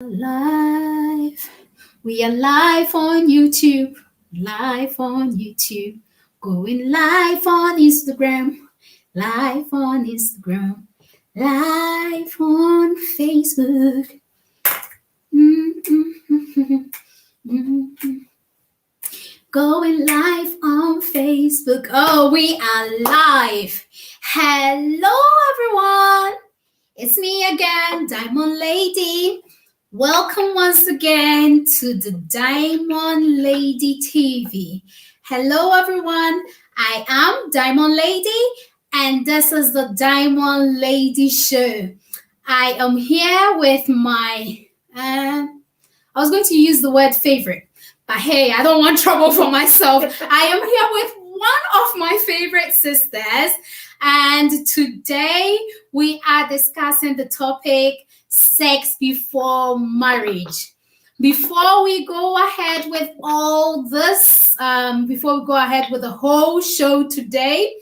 Live. We are live on YouTube. Live on YouTube. Going live on Instagram. Live on Instagram. Live on Facebook. Going live on Facebook. Oh, we are live. Hello, everyone. It's me again, Diamond Lady. Welcome once again to the Diamond Lady TV. Hello, everyone. I am Diamond Lady, and this is the Diamond Lady Show. I am here with my, I was going to use the word favorite, but hey, I don't want trouble for myself. I am here with one of my favorite sisters, and today we are discussing the topic sex before marriage. Before we go ahead with all this, before we go ahead with the whole show today,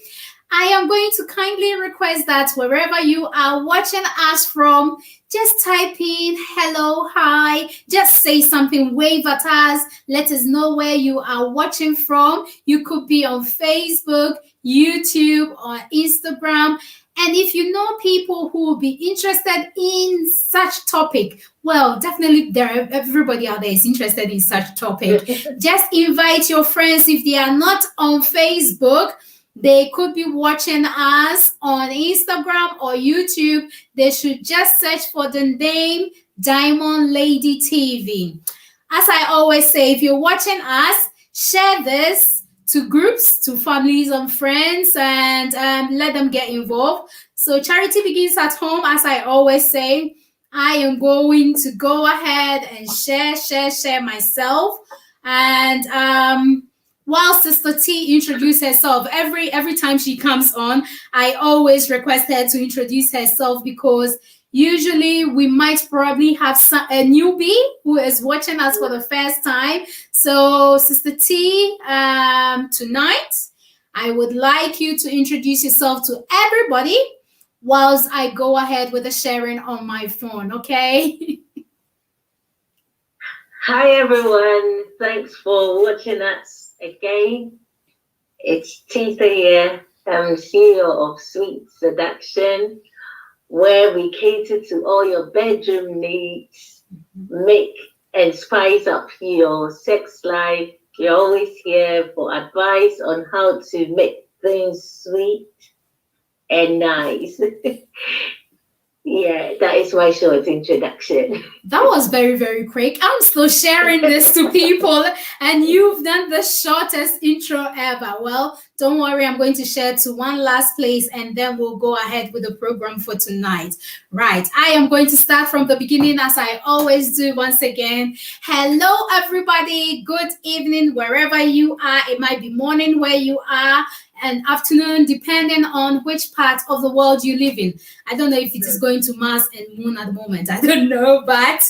I am going to kindly request that wherever you are watching us from, just type in hello, hi, just say something, wave at us, let us know where you are watching from. You could be on Facebook, YouTube, or Instagram. And if you know people who will be interested in such topic, well, definitely everybody out there is interested in such topic. Just invite your friends. If they are not on Facebook, they could be watching us on Instagram or YouTube. They should just search for the name Diamond Lady TV. As I always say, if you're watching us, share this to groups, to families and friends, and let them get involved. So charity begins at home, as I always say. I am going to go ahead and share myself. And while Sister T introduces herself, every time she comes on, I always request her to introduce herself because usually we might probably have a newbie who is watching us for the first time. So Sister T, tonight, I would like you to introduce yourself to everybody whilst I go ahead with the sharing on my phone, okay? Hi everyone, thanks for watching us again. It's Tita here. I'm CEO of Sweet Seduction, where we cater to all your bedroom needs, make and spice up your sex life. You're always here for advice on how to make things sweet and nice. Yeah, that is my short introduction. That was very, very quick. I'm still sharing this to people, and you've done the shortest intro ever. Well, don't worry, I'm going to share to one last place, and then we'll go ahead with the program for tonight. Right, I am going to start from the beginning, as I always do once again. Hello, everybody. Good evening, wherever you are. It might be morning where you are, and afternoon, depending on which part of the world you live in. I don't know if it is going to Mars and Moon at the moment. I don't know, but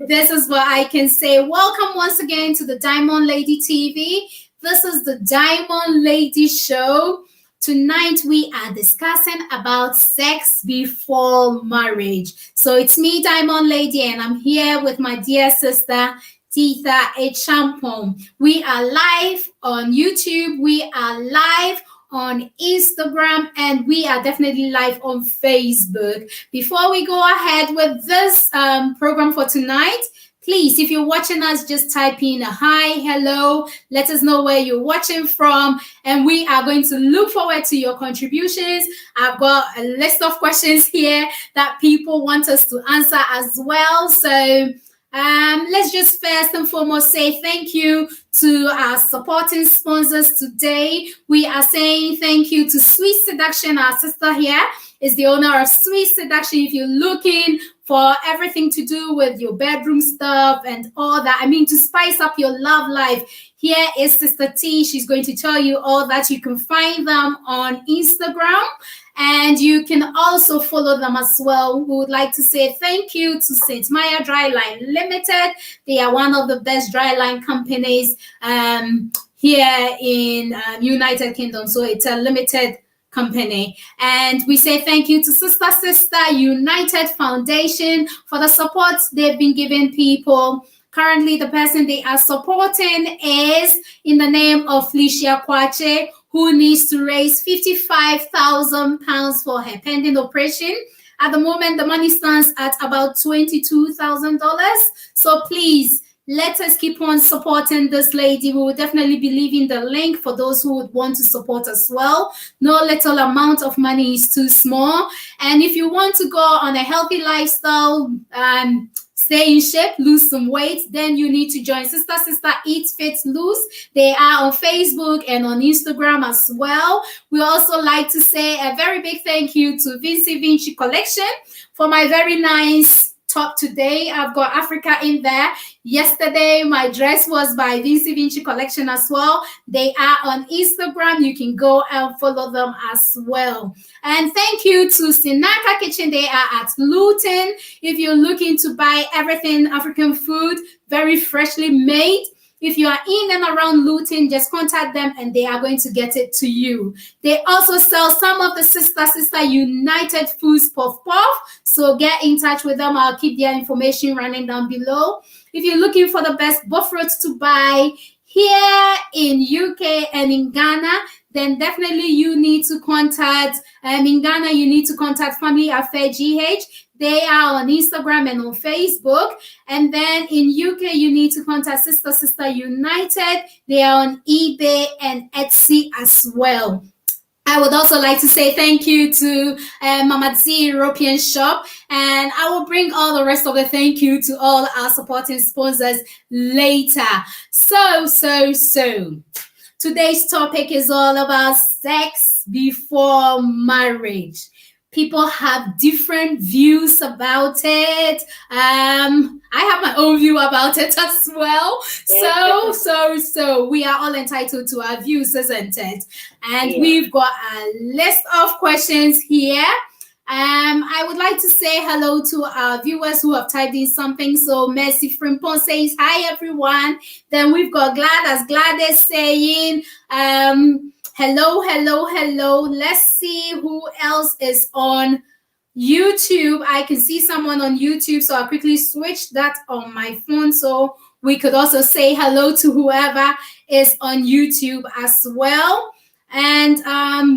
this is what I can say. Welcome once again to the Diamond Lady TV. This is the Diamond Lady Show. Tonight we are discussing about sex before marriage. So it's me, Diamond Lady, and I'm here with my dear sister, Tita Echampong. We are live on YouTube. We are live on Instagram, and we are definitely live on Facebook. Before we go ahead with this program for tonight, please, if you're watching us, just type in a hi, hello, let us know where you're watching from, and we are going to look forward to your contributions. I've got a list of questions here that people want us to answer as well. So let's just first and foremost say thank you to our supporting sponsors today. We are saying thank you to Sweet Seduction. Our sister here is the owner of Sweet Seduction. If you're looking for everything to do with your bedroom stuff and all that, I mean, to spice up your love life, here is Sister T. She's going to tell you all that. You can find them on Instagram, and you can also follow them as well. We would like to say thank you to St. Maya Dryline Limited. They are one of the best dryline companies here in United Kingdom. So it's a limited company. And we say thank you to Sister United Foundation for the support they've been giving people. Currently, the person they are supporting is in the name of Felicia Kwache, who needs to raise £55,000 for her pending operation. At the moment, the money stands at about $22,000. So please, let us keep on supporting this lady. We will definitely be leaving the link for those who would want to support as well. No little amount of money is too small. And if you want to go on a healthy lifestyle, stay in shape, lose some weight, then you need to join Sister Eat Fit Lose. They are on Facebook and on Instagram as well. We also like to say a very big thank you to Vinci Vinci Collection for my very nice top today. I've got Africa in there. Yesterday, my dress was by Vinci Vinci Collection as well. They are on Instagram. You can go and follow them as well. And thank you to Sinaka Kitchen. They are at Luton. If you're looking to buy everything African food, very freshly made, if you are in and around Luton, just contact them and they are going to get it to you. They also sell some of the Sister United Foods Puff Puff. So get in touch with them. I'll keep their information running down below. If you're looking for the best buffets to buy here in UK and in Ghana, then definitely you need to contact, in Ghana, you need to contact Family Affair GH. They are on Instagram and on Facebook. And then in UK, you need to contact Sister United. They are on eBay and Etsy as well. I would also like to say thank you to Mama Z European Shop, and I will bring all the rest of the thank you to all our supporting sponsors later. So, today's topic is all about sex before marriage. People have different views about it. I have my own view about it as well. So we are all entitled to our views, isn't it? And we've got a list of questions here. I would like to say hello to our viewers who have typed in something. So Mercy Frimpon says, hi, everyone. Then we've got Gladys saying, hello. Let's see who else is on YouTube. I can see someone on YouTube, so I'll quickly switch that on my phone so we could also say hello to whoever is on YouTube as well. And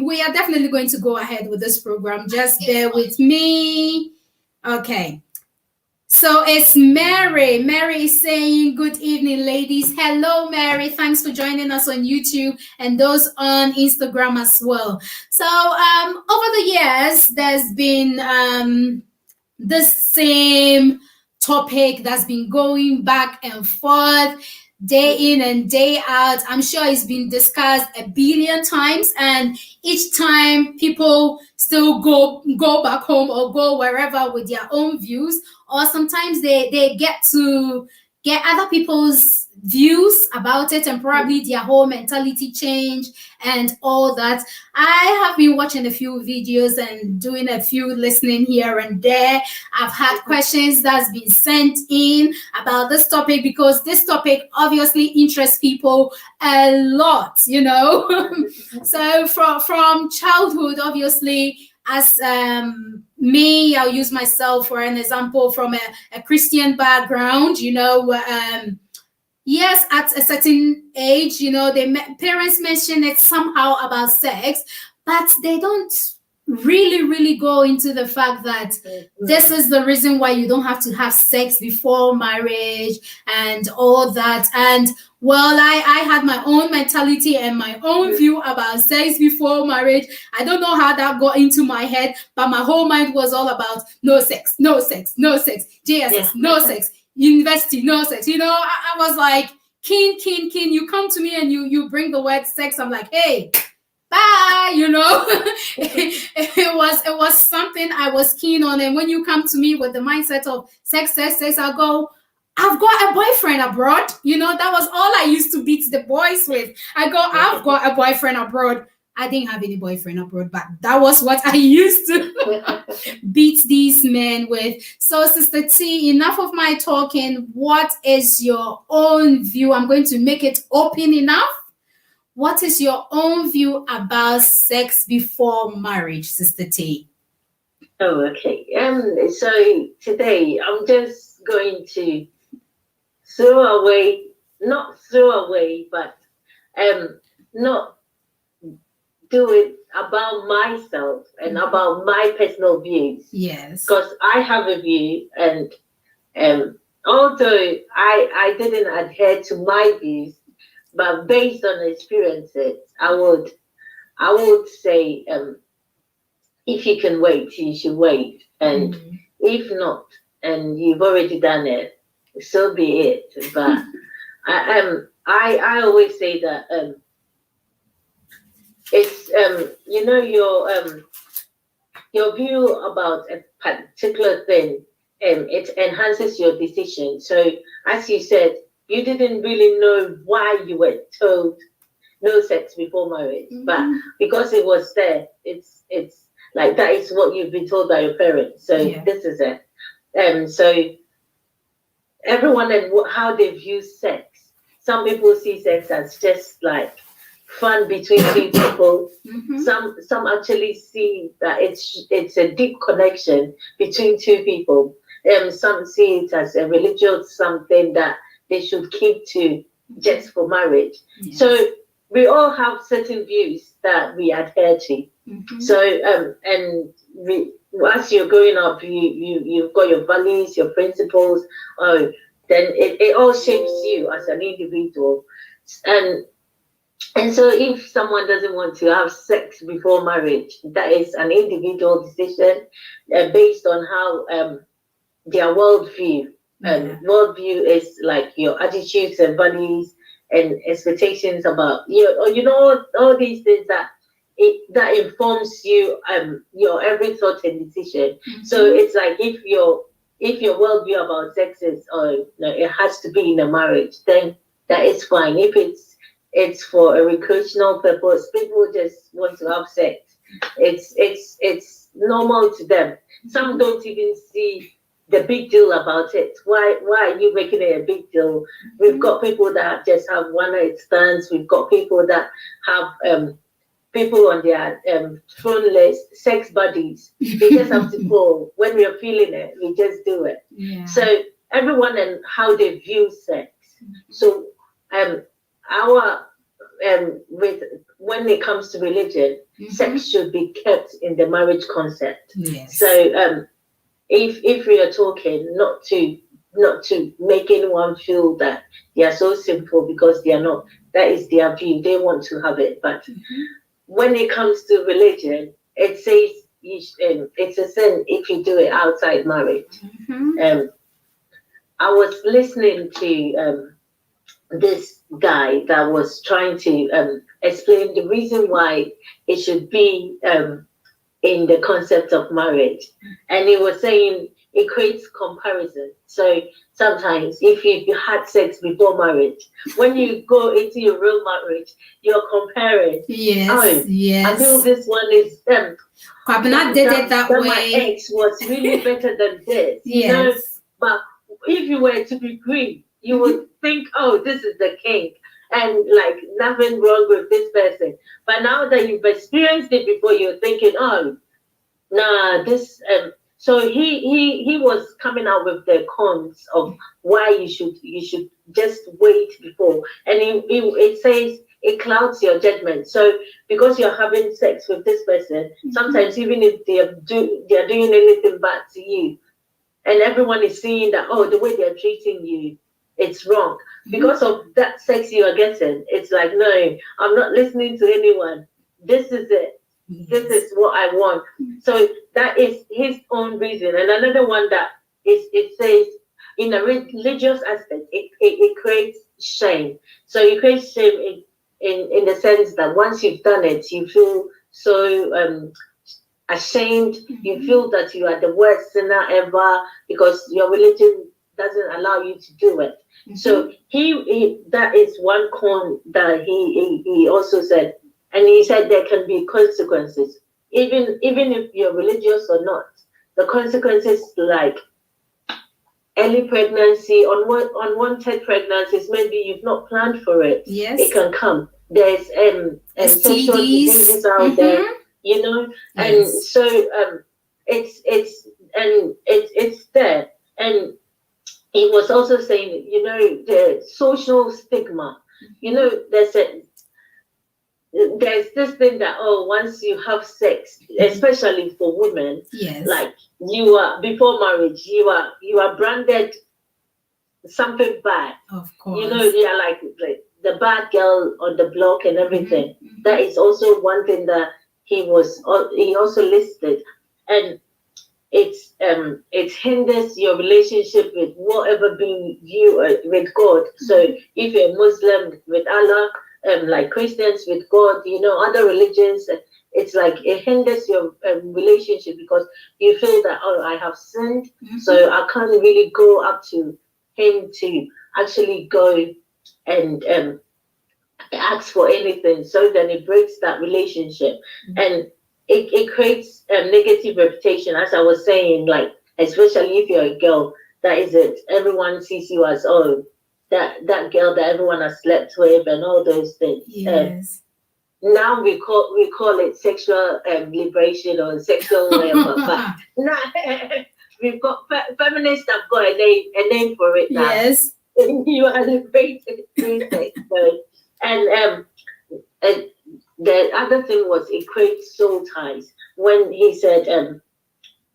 we are definitely going to go ahead with this program. Just bear with me. Okay. So it's Mary. Mary is saying, good evening, ladies. Hello, Mary. Thanks for joining us on YouTube and those on Instagram as well. So over the years, there's been this same topic that's been going back and forth, day in and day out. I'm sure it's been discussed a billion times, and each time people still go back home or go wherever with their own views, or sometimes they get to get other people's views about it and probably their whole mentality change and all that. I have been watching a few videos and doing a few listening here and there. I've had questions that's been sent in about this topic because this topic obviously interests people a lot, you know. So from childhood, obviously, as me, I'll use myself for an example from a Christian background, you know. Yes, at a certain age, you know, parents mention it somehow about sex, but they don't really go into the fact that this is the reason why you don't have to have sex before marriage and all that. And well, I had my own mentality and my own view about sex before marriage. I don't know how that got into my head, but my whole mind was all about no sex, JSS, no sex. University, no sex. You know, I was like, keen. You come to me and you bring the word sex. I'm like, hey, bye. You know, it was something I was keen on. And when you come to me with the mindset of sex, I'll go, I've got a boyfriend abroad. You know, that was all I used to beat the boys with. I go, I've got a boyfriend abroad. I didn't have any boyfriend abroad, but that was what I used to beat these men with. So, Sister T, enough of my talking. What is your own view? I'm going to make it open enough. what is your own view about sex before marriage, Sister T? Oh, okay. So today I'm just going to not throw away, but not do it about myself and about my personal views. Yes. Because I have a view, and although I didn't adhere to my views, but based on experiences, I would say if you can wait, you should wait, and if not, and you've already done it, so be it. But I always say that it's your view about a particular thing, it enhances your decision. So as you said, you didn't really know why you were told no sex before marriage, but because it was there, it's like that is what you've been told by your parents. So this is it. So everyone and how they view sex. Some people see sex as just like fun between two people. Some actually see that it's a deep connection between two people. Some see it as a religious something that they should keep to just for marriage. Yes. So we all have certain views that we adhere to. So and as you're growing up, you've got your values, your principles. Then it all shapes you as an individual. And so if someone doesn't want to have sex before marriage, that is an individual decision based on how their worldview. Worldview is like your attitudes and values and expectations about all these things that informs you your every thought and decision. So it's like if your worldview about sex is it has to be in a marriage, then that is fine. If it's for a recreational purpose, people just want to have sex. It's normal to them. Some don't even see the big deal about it. Why are you making it a big deal? We've got people that just have one night stands. We've got people that have people on their phone list, sex buddies. They just have to call when we are feeling it. We just do it. So everyone and how they view sex. So when it comes to religion, sex should be kept in the marriage concept. So if we are talking not to make anyone feel that they are so sinful because they are not, that is their view, they want to have it. But when it comes to religion, it says it's a sin if you do it outside marriage. I was listening to this guy that was trying to explain the reason why it should be in the concept of marriage, and he was saying it creates comparison. So sometimes if you had sex before marriage, when you go into your real marriage, you're comparing. I feel this one is Kwabena did it that way. My ex was really better than this. But if you were to be Greek, you would think, oh, this is the king, and like nothing wrong with this person. But now that you've experienced it before, you're thinking, oh, nah, this. So he was coming out with the cons of why you should just wait before, and it says it clouds your judgment. So because you're having sex with this person, sometimes even if they're doing anything bad to you, and everyone is seeing that, oh, the way they're treating you, it's wrong. Because of that sex you are getting, it's like, no, I'm not listening to anyone. This is it. This is what I want. So that is his own reason. And another one that it says in a religious aspect, it creates shame. So it creates shame in the sense that once you've done it, you feel so ashamed. You feel that you are the worst sinner ever because your religion doesn't allow you to do it. So he that is one con that he also said, and he said there can be consequences, even if you're religious or not. The consequences like early pregnancy, unwanted pregnancies, maybe you've not planned for it. It can come. there's social STDs. diseases out there, you know, and Yes. so it's there. And he was also saying, you know, the social stigma, you know, there's this thing that, oh, once you have sex, especially for women, Yes. like you are before marriage, you are branded something bad. Of course. You know, you are like the bad girl on the block and everything. Mhm. That is also one thing that he also listed, and it hinders your relationship with whatever being you with God. So if you're Muslim with Allah, like Christians with God, you know, other religions, it's like it hinders your relationship because you feel that, oh, I have sinned, so I can't really go up to him to actually go and ask for anything. So then it breaks that relationship, and it creates a negative reputation, as I was saying, like especially if you're a girl, that is it. Everyone sees you as, oh, that girl that everyone has slept with and all those things. Yes. Now we call it sexual liberation or sexual whatever, but now we've got feminists have got a name for it now. Yes. You are liberated through sex. And the other thing was it creates soul ties. When he said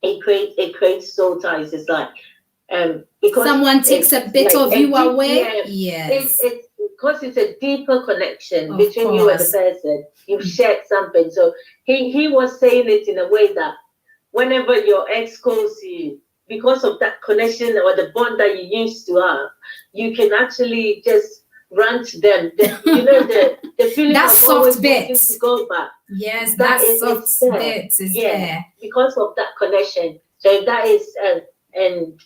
it creates soul ties, it's like because someone takes a bit like of you away. Yeah, Yes. it's because it's a deeper connection Of between you and the course. person. You've shared something. So he was saying it in a way that whenever your ex calls you, because of that connection or the bond that you used to have, you can actually just run to them. You know, the feeling That of soft always bit. wanting to go back. Yes, That that is soft there. bit is Yeah. there. Because of that connection. So that is and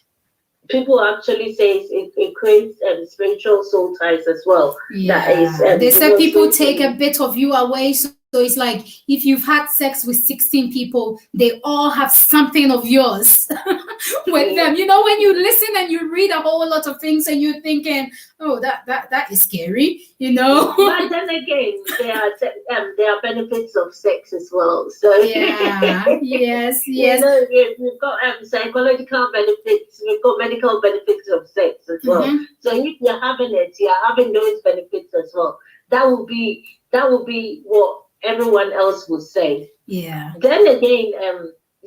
people actually say it creates spiritual soul ties as well. Yeah. That is They said you people know, take a bit of you away. So it's like if you've had sex with 16 people, they all have something of yours with them. You know, when you listen and you read a whole lot of things and you're thinking, oh, that is scary, you know. But then again, there are benefits of sex as well. So Yeah, yes, yes. you know, we've got psychological benefits, we've got medical benefits of sex as well. Mhm. So if you're having it, you're having those benefits as well. That will be what everyone else would say. Yeah. Then again,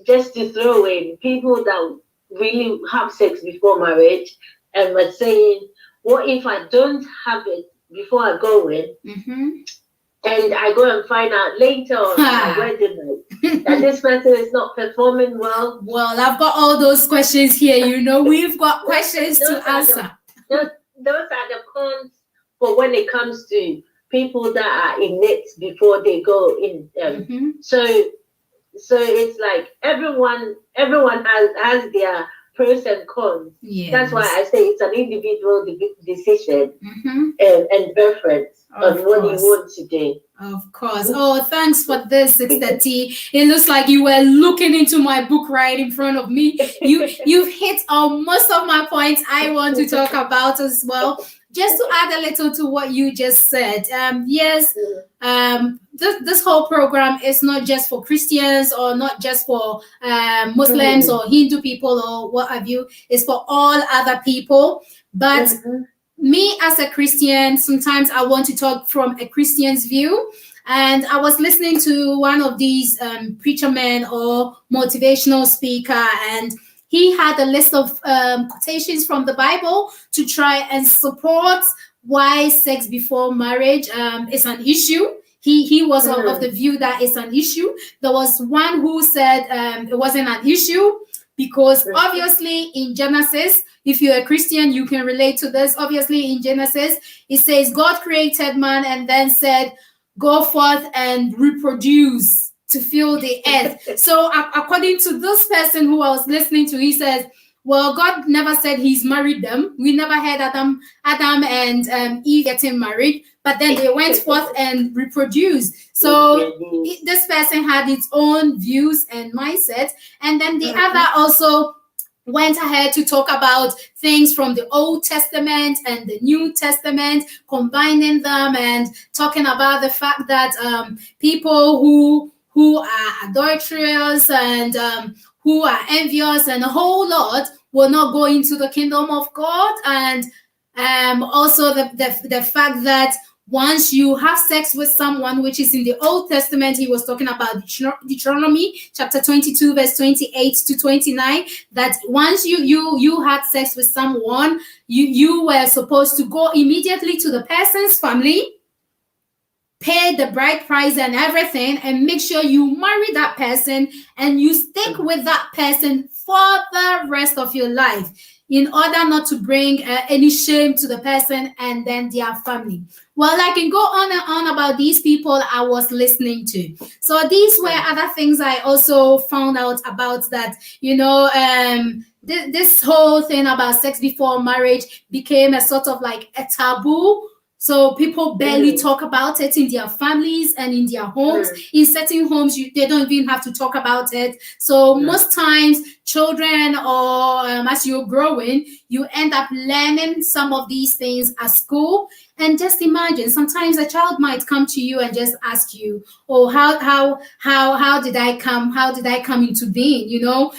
just to throw in, people that really have sex before marriage and were saying, what if I don't have it before I go in, and I go and find out later on my wedding night that this person is not performing well? Well, I've got all those questions here. You know, we've got questions to answer. Those are the cons for when it comes to people that are in it before they go in. So it's like everyone has their pros and cons. Yes. That's why I say it's an individual decision and preference on what you want to do. Of course. Oh, thanks for this, Sister T. It looks like you were looking into my book right in front of me. You've hit on most of my points I want to talk about as well. Just to add a little to what you just said, yes, this whole program is not just for Christians or not just for Muslims or Hindu people or what have you. It's for all other people. But me as a Christian, sometimes I want to talk from a Christian's view. And I was listening to one of these preacher men or motivational speaker, and he had a list of quotations from the Bible to try and support why sex before marriage is an issue. He was of the view that it's an issue. There was one who said it wasn't an issue because obviously in Genesis, if you're a Christian, you can relate to this. Obviously in Genesis, it says God created man and then said, go forth and reproduce to fill the earth. So according to this person who I was listening to, he says, well, God never said he's married them. We never heard Adam and Eve getting married, but then they went forth and reproduced. So this person had its own views and mindset. And then the other also went ahead to talk about things from the Old Testament and the New Testament, combining them and talking about the fact that people who are adulterers and who are envious and a whole lot will not go into the kingdom of God. And also the fact that once you have sex with someone, which is in the Old Testament, he was talking about Deuteronomy chapter 22, verse 28 to 29, that once you had sex with someone, you were supposed to go immediately to the person's family, pay the bride price and everything, and make sure you marry that person and you stick with that person for the rest of your life, in order not to bring any shame to the person and then their family. Well, I can go on and on about these people I was listening to. So these were other things I also found out about, that, you know, this whole thing about sex before marriage became a sort of like a taboo. So people barely talk about it in their families and in their homes. In certain homes, they don't even have to talk about it. So most times, children, or as you're growing, you end up learning some of these things at school. And just imagine, sometimes a child might come to you and just ask you, "Oh, how did I come? How did I come into being?" You know,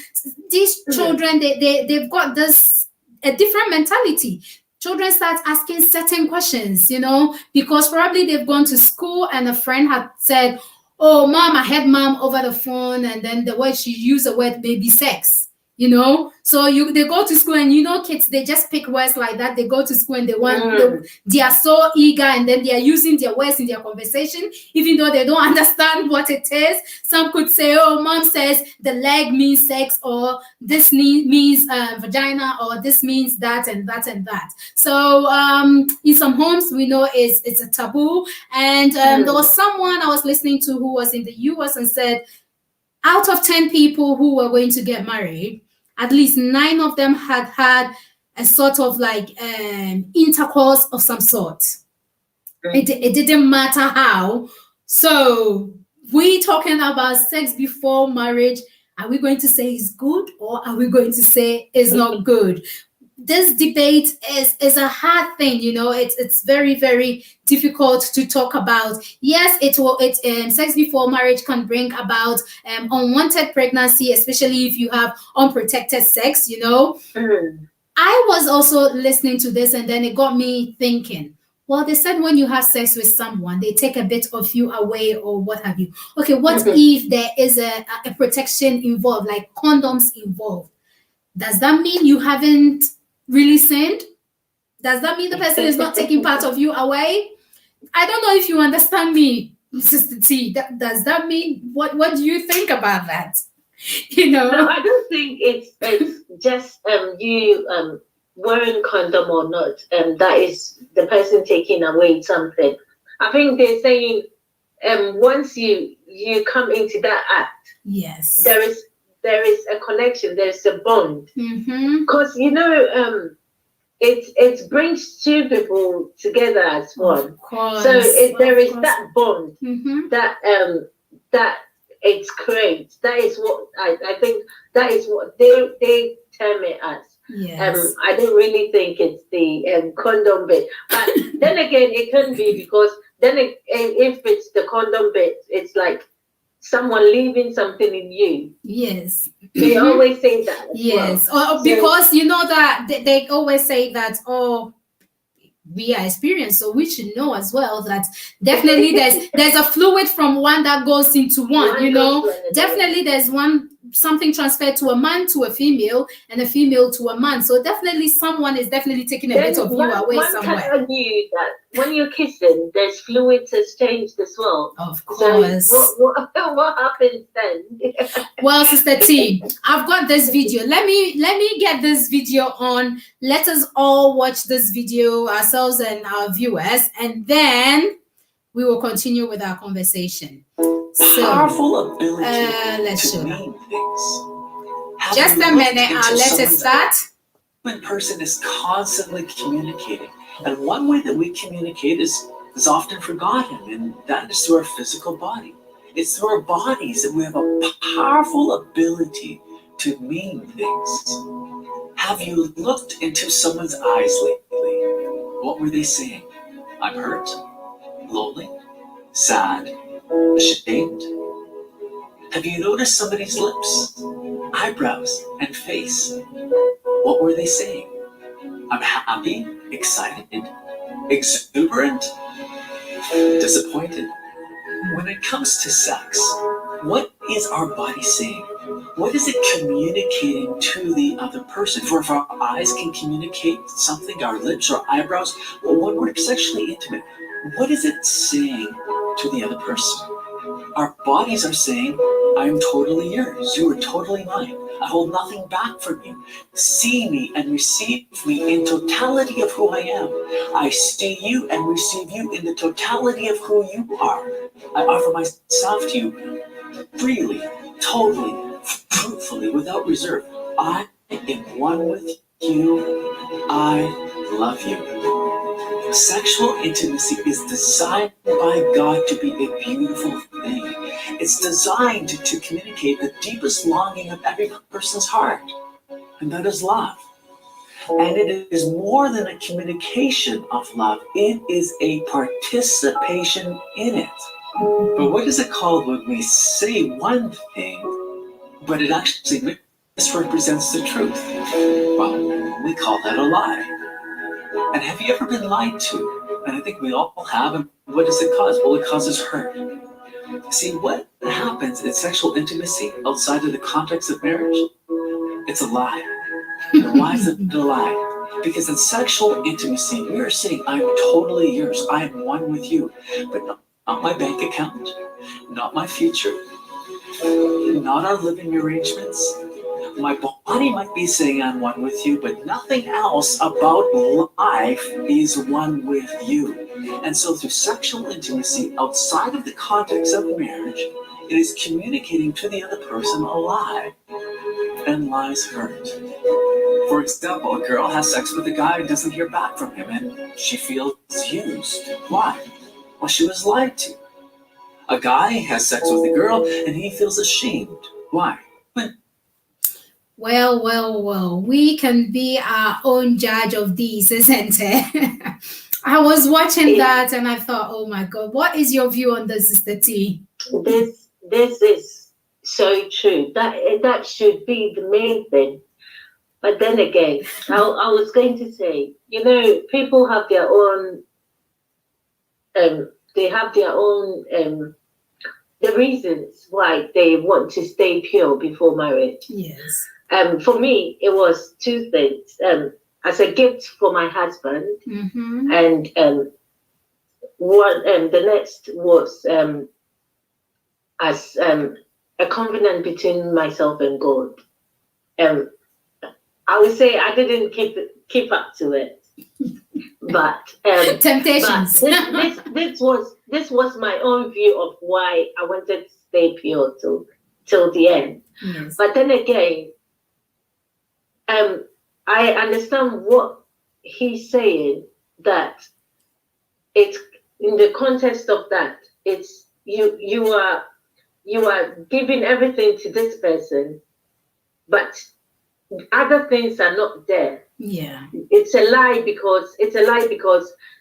these children, they've got a different mentality. Children start asking certain questions, you know, because probably they've gone to school and a friend had said, "Oh, mom, I had mom over the phone," and then the word she used, the word baby sex, you know. So they go to school, and you know, kids, they just pick words like that. They go to school and they are so eager, and then they are using their words in their conversation, even though they don't understand what it is. Some could say, "Oh, mom says the leg means sex," or "this means vagina," or "this means that and that and that." So in some homes, we know it's a taboo. And there was someone I was listening to who was in the US and said, out of 10 people who were going to get married, at least 9 of them had a sort of like intercourse of some sort. It didn't matter how. So we talking about sex before marriage. Are we going to say it's good, or are we going to say it's not good? This debate is a hard thing, you know. It's very, very difficult to talk about. Yes, sex before marriage can bring about unwanted pregnancy, especially if you have unprotected sex, you know. I was also listening to this, and then it got me thinking. Well, they said when you have sex with someone, they take a bit of you away, or what have you. Okay, what if there is a protection involved, like condoms involved? Does that mean you haven't really sinned? Does that mean the person is not taking part of you away? I don't know if you understand me, Sister T. Does that mean, what do you think about that? You know? No, I don't think it's just you wearing condom or not, that is the person taking away something. I think they're saying once you come into that act, yes, there is a connection, there's a bond, because you know it brings two people together as one. So there is that bond that it creates. That is what I think. That is what they term it as. Yes. I don't really think it's the condom bit, but then again, it can be, because then if it's the condom bit, it's like someone leaving something in you. Yes. They always say that. Yes. Well. Because you know that they always say that, oh, we are experienced, so we should know as well that definitely there's a fluid from one that goes into one, you know. Definitely there's something transferred to a man to a female, and a female to a man. So definitely someone is definitely taking a bit of you away somewhere. Can argue that when you're kissing, there's fluids exchanged as well. Of course. So what happens then? Well, Sister T, I've got this video. Let me get this video on. Let us all watch this video, ourselves and our viewers, and then we will continue with our conversation. So, powerful ability let's to show mean things. Just a minute. Let us start. One person is constantly communicating, and one way that we communicate is often forgotten, and that is through our physical body. It's through our bodies that we have a powerful ability to mean things. Have you looked into someone's eyes lately? What were they saying? I'm hurt, lonely, sad, ashamed. Have you noticed somebody's lips, eyebrows, and face? What were they saying? I'm happy, excited, exuberant, disappointed. When it comes to sex, what is our body saying? What is it communicating to the other person? For if our eyes can communicate something, our lips or eyebrows, well, when we're sexually intimate, what is it saying to the other person? Our bodies are saying, I am totally yours. You are totally mine. I hold nothing back from you. See me and receive me in totality of who I am. I see you and receive you in the totality of who you are. I offer myself to you freely, totally, fruitfully, without reserve. I am one with you. I love you. Sexual intimacy is designed by God to be a beautiful thing. It's designed to communicate the deepest longing of every person's heart, and that is love. And it is more than a communication of love, it is a participation in it. But what is it called when we say one thing, but it actually misrepresents the truth? Well, we call that a lie. And have you ever been lied to? And I think we all have. And what does it cause? Well, it causes hurt. See, what happens in sexual intimacy outside of the context of marriage? It's a lie. And why is it a lie? Because in sexual intimacy, we are saying, I'm totally yours. I am one with you. But not my bank account, not my future, not our living arrangements. My body might be saying I'm one with you, but nothing else about life is one with you. And so through sexual intimacy outside of the context of marriage, it is communicating to the other person a lie, and lies hurt. For example, a girl has sex with a guy and doesn't hear back from him, and she feels used. Why? Well, she was lied to. A guy has sex with a girl and he feels ashamed. Why? Well, we can be our own judge of these, isn't it? I was watching that and I thought, oh my God, what is your view on this, Sister T? This is so true. That should be the main thing. But then again, I was going to say, people have their own, the reasons why they want to stay pure before marriage. Yes. For me, it was two things. As a gift for my husband, and the next was as a covenant between myself and God. I would say I didn't keep up to it, but temptations. But this was my own view of why I wanted to stay pure till the end. Yes. But then again, I understand what he's saying, that it's in the context of that, it's you are giving everything to this person, but other things are not there. Yeah. It's a lie because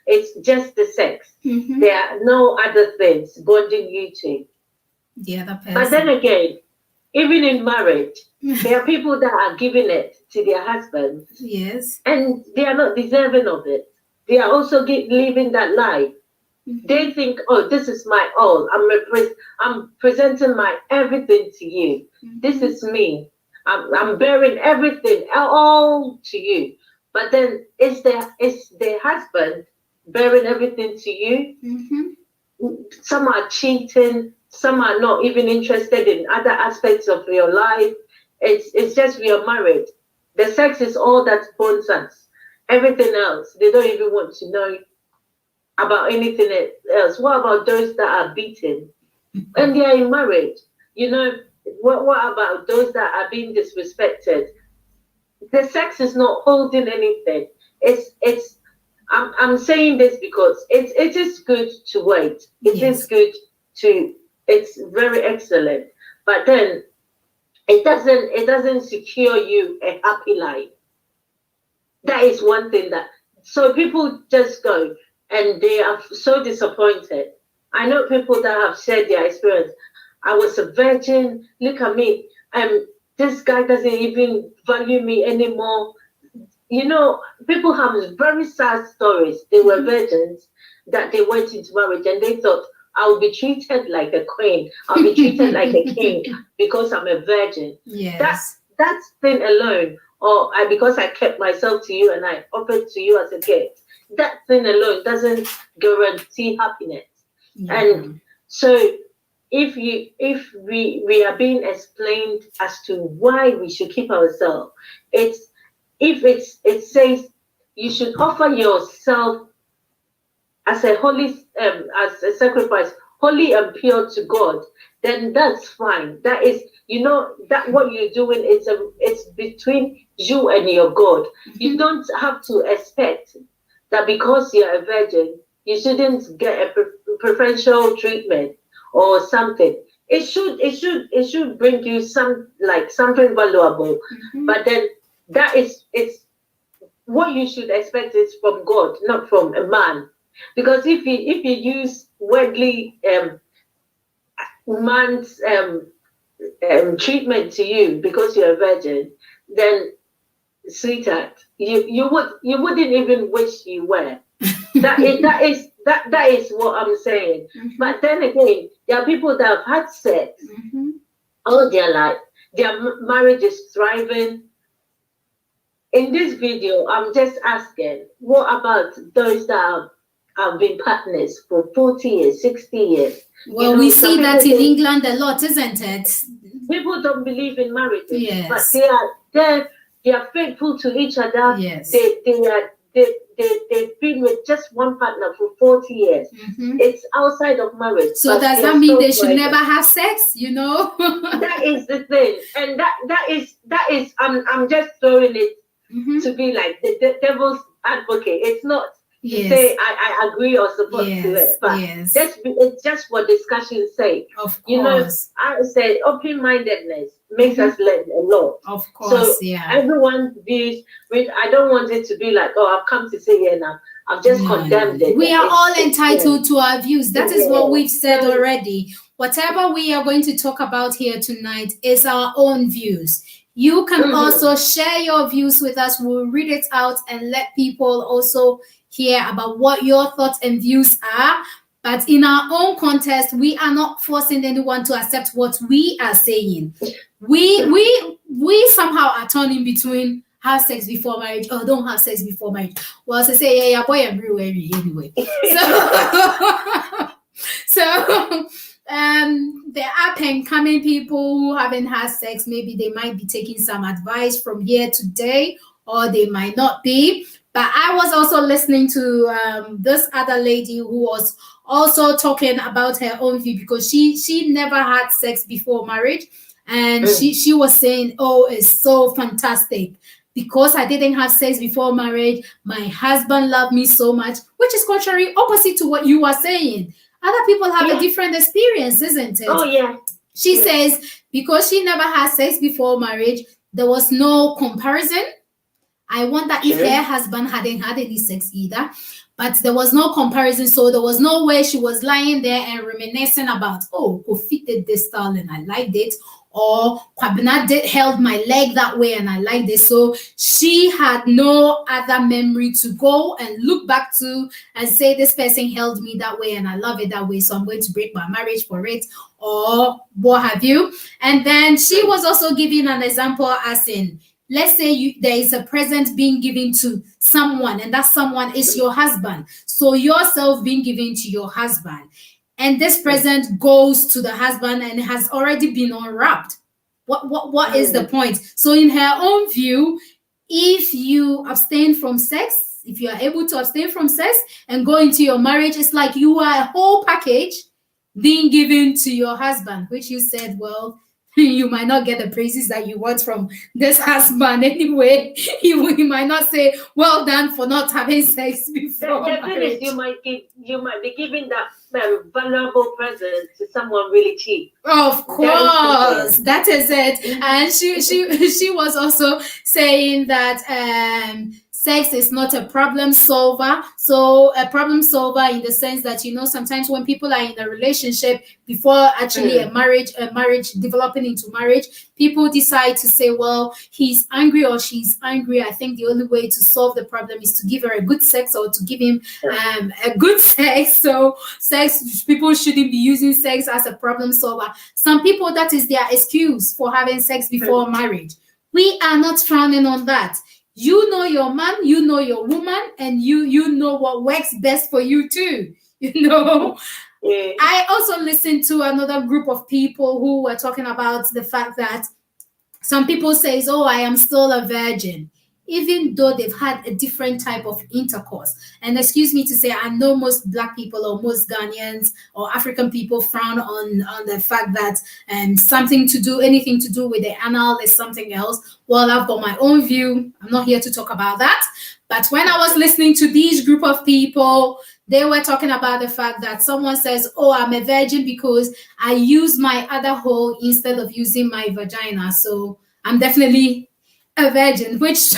it's just the sex. There are no other things bonding you to the other person. But then again, even in marriage, there are people that are giving it to their husbands. Yes. And they are not deserving of it. They are also living that life. They think, oh, this is my all. I'm presenting my everything to you. This is me. I'm bearing everything all to you. But then is the husband bearing everything to you? Some are cheating. Some are not even interested in other aspects of your life. It's just we are married. The sex is all that bonds us. Everything else, they don't even want to know about anything else. What about those that are beaten? And they are in marriage. What about those that are being disrespected? The sex is not holding anything. I'm saying this because it is good to wait. It is good to. It's very excellent, but then it doesn't secure you a happy life. That is one thing that, so people just go and they are so disappointed. I know people that have shared their experience. I was a virgin. Look at me. This guy doesn't even value me anymore. You know, people have very sad stories. They were virgins that they went into marriage and they thought, I'll be treated like a queen. I'll be treated like a king because I'm a virgin. Yes. That thing alone, or because I kept myself to you and I offered to you as a gift, that thing alone doesn't guarantee happiness. Yeah. And so if we are being explained as to why we should keep ourselves, it says you should offer yourself as a holy as a sacrifice, holy and pure to God, then that's fine. That is, you know, that what you're doing is it's between you and your God. You don't have to expect that because you're a virgin, you shouldn't get a preferential treatment or something. It should bring you something valuable. But then it's what you should expect is from God, not from a man. Because if you use worldly man's treatment to you because you're a virgin, then sweetheart, you wouldn't even wish you were. That is what I'm saying. But then again, there are people that have had sex all their life. Their marriage is thriving. In this video, I'm just asking, what about those that have been partners for 40 years, 60 years? Well, we see that in England a lot, isn't it? People don't believe in marriages, Yes. but they are faithful to each other. Yes. They've been with just one partner for 40 years. It's outside of marriage. So does that mean they should never have sex? You know? That is the thing, and that is I'm just throwing it to be like the devil's advocate. It's not to say I agree or support to it, but it's just for discussion's sake. Of course. You know, I said open-mindedness makes us learn a lot. Of course, so everyone views. I don't want it to be like, oh, I've come to say here now. I've just condemned it. We are all entitled to our views. That is what we've said already. Whatever we are going to talk about here tonight is our own views. You can also share your views with us. We'll read it out and let people also hear about what your thoughts and views are. But in our own context, we are not forcing anyone to accept what we are saying. We somehow are torn in between have sex before marriage or don't have sex before marriage. Well, so say, yeah, boy, everywhere anyway. So there are coming people who haven't had sex. Maybe they might be taking some advice from here today, or they might not be. But I was also listening to this other lady who was also talking about her own view, because she never had sex before marriage, and she was saying, oh, it's so fantastic. Because I didn't have sex before marriage, my husband loved me so much, which is contrary, opposite to what you are saying. Other people have a different experience, isn't it? Oh, yeah. She says because she never had sex before marriage, there was no comparison. I wonder if her husband hadn't had any sex either, but there was no comparison. So there was no way she was lying there and reminiscing about, oh, Kofi did this style and I liked it. Or Kwabena held my leg that way and I liked it. So she had no other memory to go and look back to and say, this person held me that way and I love it that way, so I'm going to break my marriage for it, or what have you. And then she was also giving an example as in, let's say there is a present being given to someone, and that someone is your husband. So yourself being given to your husband. And this present goes to the husband and has already been unwrapped. What is the point? So in her own view, if you abstain from sex, if you are able to abstain from sex and go into your marriage, it's like you are a whole package being given to your husband, which you said, well, you might not get the praises that you want from this husband anyway. He might not say, well done for not having sex before the thing is, you might be giving that valuable present to someone really cheap. Of course, that is it. And she was also saying that sex is not a problem solver. So a problem solver in the sense that, sometimes when people are in a relationship before actually a marriage developing into marriage, people decide to say, well, he's angry or she's angry. I think the only way to solve the problem is to give her a good sex or to give him a good sex. So people shouldn't be using sex as a problem solver. Some people, that is their excuse for having sex before marriage. We are not frowning on that. You know your man, you know your woman, and you know what works best for you too. I also listened to another group of people who were talking about the fact that some people say, oh, I am still a virgin, even though they've had a different type of intercourse. And excuse me to say, I know most Black people or most Ghanaians or African people frown on the fact that anything to do with the anal is something else. Well, I've got my own view. I'm not here to talk about that. But when I was listening to these group of people, they were talking about the fact that someone says, oh, I'm a virgin because I use my other hole instead of using my vagina. So I'm definitely a virgin, which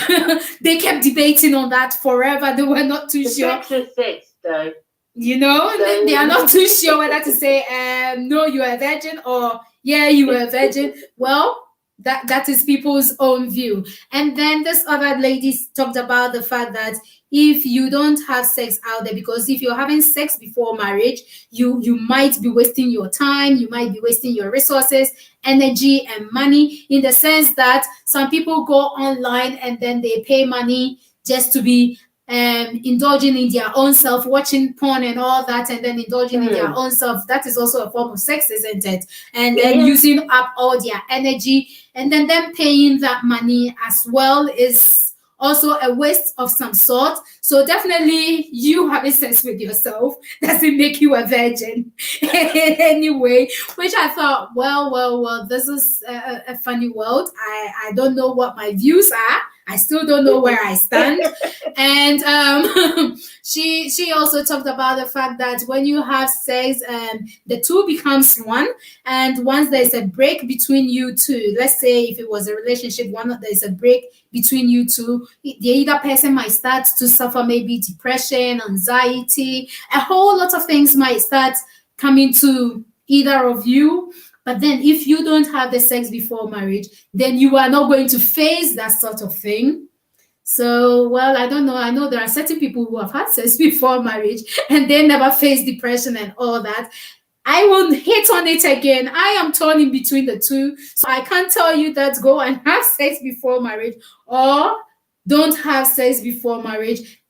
they kept debating on that forever. They were not too sure. Sex is sex, though. They are not too sure whether to say, no, you're a virgin, or yeah, you are a virgin. Well, that is people's own view. And then this other lady talked about the fact that if you don't have sex out there, because if you're having sex before marriage, you might be wasting your time, you might be wasting your resources, energy, and money, in the sense that some people go online and then they pay money just to be indulging in their own self, watching porn and all that, and then indulging in their own self. That is also a form of sex, isn't it? And then using up all their energy, and then them paying that money as well is also a waste of some sort. So definitely you having sex with yourself doesn't make you a virgin anyway, which I thought, well, this is a funny world. I don't know what my views are. I still don't know where I stand. And she also talked about the fact that when you have sex, the two becomes one. And once there's a break between you two, let's say if it was a relationship, there's a break between you two, the other person might start to suffer maybe depression, anxiety, a whole lot of things might start coming to either of you. But then if you don't have the sex before marriage, then you are not going to face that sort of thing. So, well, I don't know. I know there are certain people who have had sex before marriage and they never face depression and all that. I won't hit on it again. I am torn in between the two. So I can't tell you that go and have sex before marriage or don't have sex before marriage.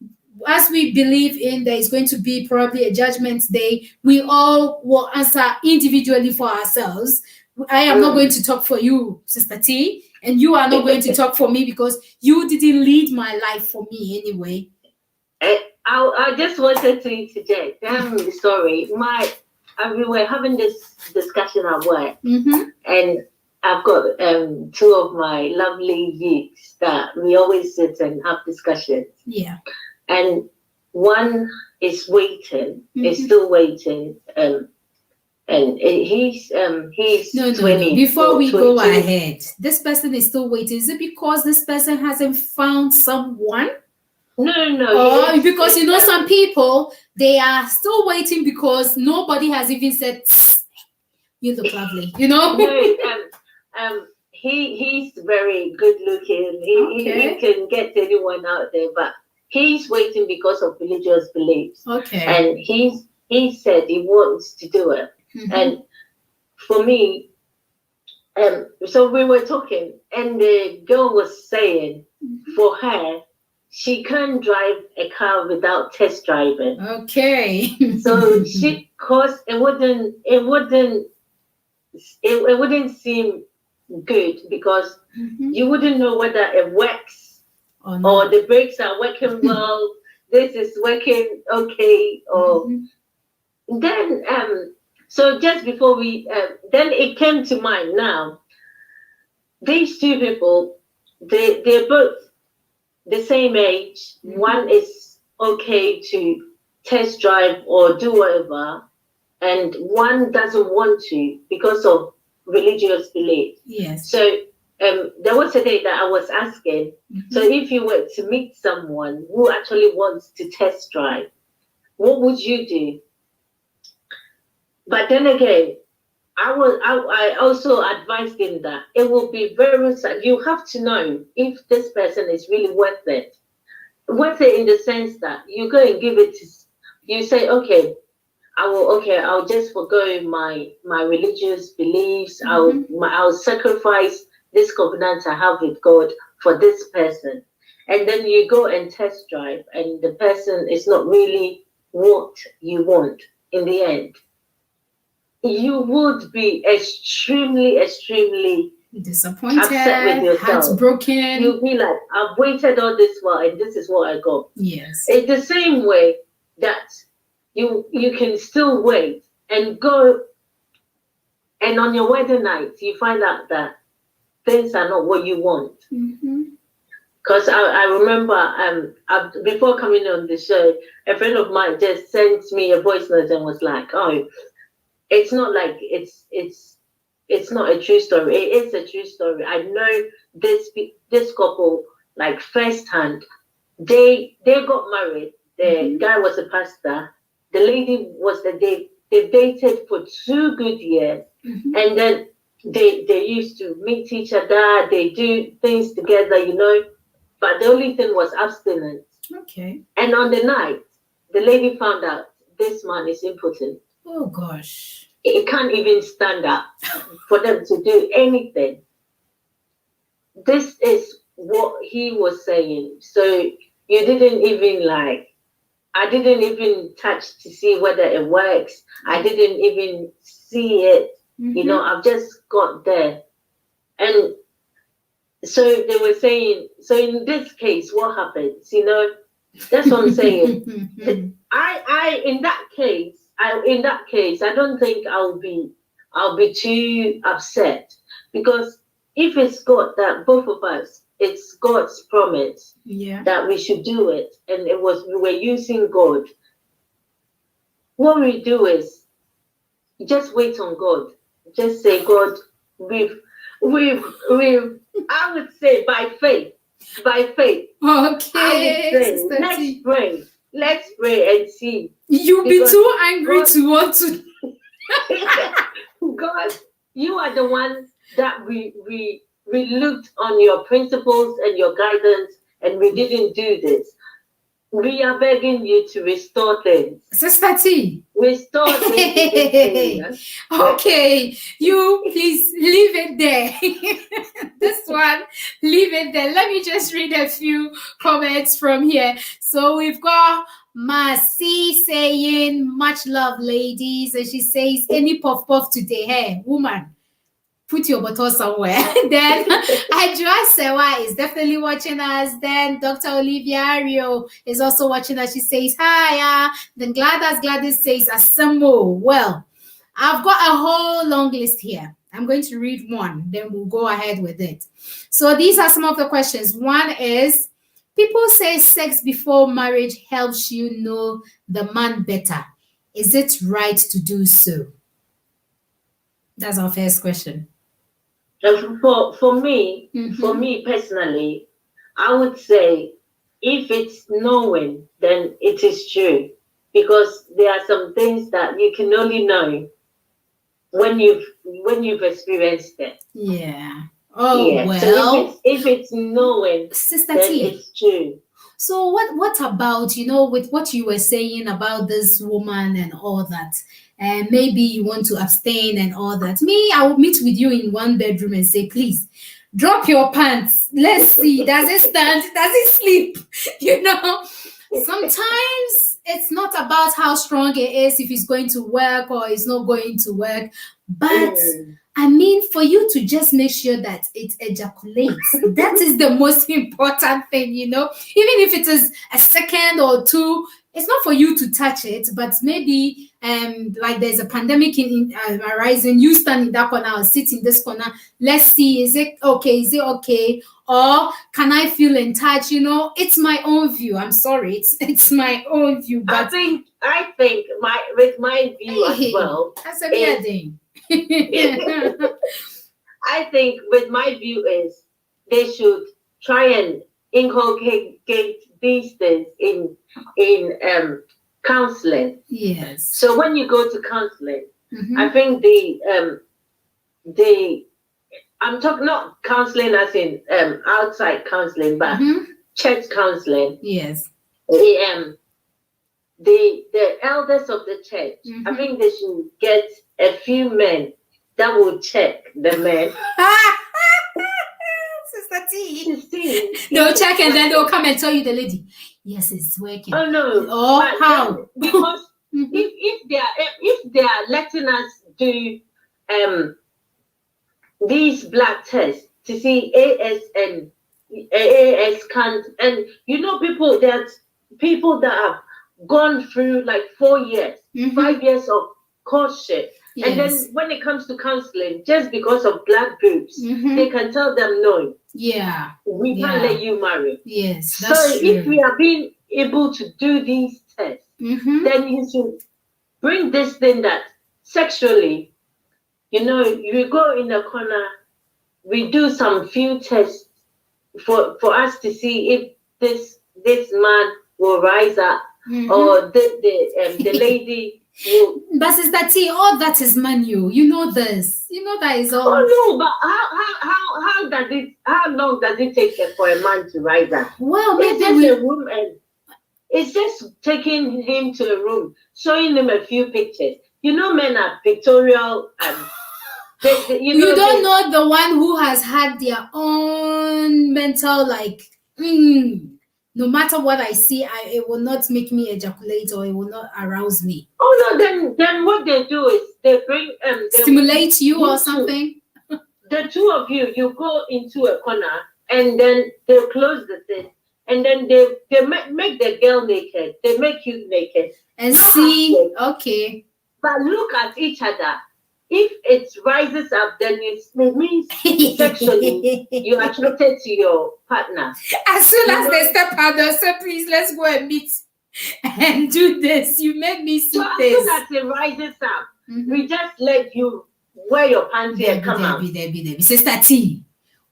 As we believe in there is going to be probably a judgment day, we all will answer individually for ourselves. I am not going to talk for you, Sister T, and you are not going to talk for me because you didn't lead my life for me anyway. I just wanted to interject. I'm sorry. We were having this discussion at work, and I've got two of my lovely youths that we always sit and have discussions. Yeah. And one is waiting, is still waiting, and he's 20. No. Before we go ahead, this person is still waiting. Is it because this person hasn't found someone? No. Or because some people, they are still waiting because nobody has even said, you look lovely, No, he's very good looking. He can get anyone out there, but he's waiting because of religious beliefs. Okay. And he said he wants to do it. And for me, so we were talking, and the girl was saying, for her, she can't drive a car without test driving. Okay. So cause it wouldn't seem good because you wouldn't know whether it works or the brakes are working well. This is working okay, or then so just before we then it came to mind. Now these two people, they're both the same age. One is okay to test drive or do whatever, and one doesn't want to because of religious belief. Yes. So there was a day that I was asking, so if you were to meet someone who actually wants to test drive, what would you do? But then again, I also advised him that it will be very sad. You have to know if this person is really worth it. Worth it in the sense that you go and give it to, you say, okay, I'll just forgo my religious beliefs. I'll sacrifice this covenant I have with God for this person. And then you go and test drive, and the person is not really what you want in the end. You would be extremely, extremely disappointed, upset with yourself. Heartbroken. You'll be like, I've waited all this while, and this is what I got. Yes. It's the same way that you can still wait and go, and on your wedding night, you find out that things are not what you want. Because I remember before coming on the show, a friend of mine just sent me a voice note and was like, oh, it's not like it's not a true story. It is a true story. I know this couple like firsthand. They got married. The guy was a pastor. The lady was they dated for 2 good years, and then they used to meet each other. They do things together, you know. But the only thing was abstinence. Okay. And on the night, the lady found out this man is impotent. Oh gosh. It can't even stand up for them to do anything. This is what he was saying. So you didn't even I didn't even touch to see whether it works. I didn't even see it. You know, I've just got there. And so they were saying, so in this case, what happens? You know, that's what I'm saying. In that case, I don't think I'll be too upset, because if it's God that both of us, it's God's promise that we should do it, and we were using God. What we do is just wait on God. Just say, God, we've I would say by faith. Okay. I would say, let's pray and see. You'll be too angry to want to. God, you are the one that we looked on your principles and your guidance, and we didn't do this. We are begging you to restore things. Sister T. Restore things. Okay, you please leave it there. This one, leave it there. Let me just read a few comments from here. So we've got Marcy saying, much love, ladies. And she says, any puff today? Hey, woman, put your bottle somewhere. Then Ajua Sewa is definitely watching us. Then Dr. Olivia Ario is also watching us. She says, hi. Then Gladys says, Assemble. Well, I've got a whole long list here. I'm going to read one, then we'll go ahead with it. So these are some of the questions. One is, people say sex before marriage helps you know the man better. Is it right to do so? That's our first question. For me personally, I would say if it's knowing, then it is true, because there are some things that you can only know when you've experienced it. Yeah. Oh, yeah. Well. So if it's knowing, Sister then T, it's true. So what about, with what you were saying about this woman and all that? And maybe you want to abstain and all that. Me, I will meet with you in one bedroom and say, please, drop your pants. Let's see. Does it stand? Does it sleep? Sometimes it's not about how strong it is, if it's going to work or it's not going to work. But I mean, for you to just make sure that it ejaculates, that is the most important thing, Even if it is a second or two, it's not for you to touch it, but maybe like there's a pandemic arising, you stand in that corner or sit in this corner. Let's see, is it okay? Or can I feel in touch? It's my own view. I'm sorry, it's my own view. But I think with my view as well. That's a weird thing. I think with my view is they should try and inculcate these things in counseling. Yes. So when you go to counseling, Mhm. I think I'm talking not counseling as in outside counseling, but Mhm. church counseling. Yes. The elders of the church, I Mhm. think they should get a few men that will check the men Sister T. to see. They'll check and then they'll come and tell you the lady. Yes, it's working. Oh no! Oh, But how? then, because Mhm. if they are letting us do these blood tests to see AS and AAS can't, and people that have gone through like 4 years, Mhm. 5 years of courtship, and then Yes. when it comes to counseling, just because of blood groups, Mhm. they can tell them no, Yeah. we can't Yeah. let you marry. Yes. So That's if true. we are being able to do these tests, Mhm. then you should bring this thing that sexually, you go in the corner, we do some few tests for us to see if this man will rise up, Mhm. or the lady will. But Sister T, all that is manual. You know this. You know that is all. Oh no! But how long does it take for a man to rise up? Well, It's maybe just we. a room, and it's just taking him to a room, showing him a few pictures. Men are pictorial, and You don't know the one who has had their own mental, like, no matter what I see, it will not make me ejaculate, or it will not arouse me. Oh no! Then what they do is they bring Stimulate you you or two. something. The two of you go into a corner, and then they close the thing, and then they make the girl naked. They make you naked And Not see, active. okay. But look at each other. If it rises up, then it means sexually you're attracted to your partner. As soon You as know- they step out, they'll say, please, let's go and meet and do this. You make me see So as this. soon as it rises up, Mhm. we just let you wear your panty and come out. Debbie. Sister T,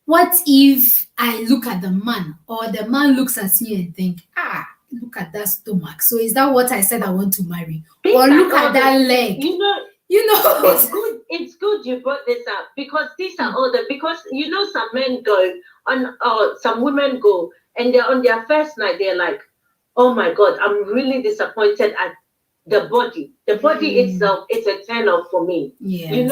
what if I look at the man, or the man looks at me and think, look at that stomach. So is that what I said I want to marry? These Or are look all at that the- leg. You know, it's good you brought this up, because these are all because some men go on, or some women go, and they're on their first night, they're like, oh my God, I'm really disappointed at the body. The body itself is a turn off for me. Yes.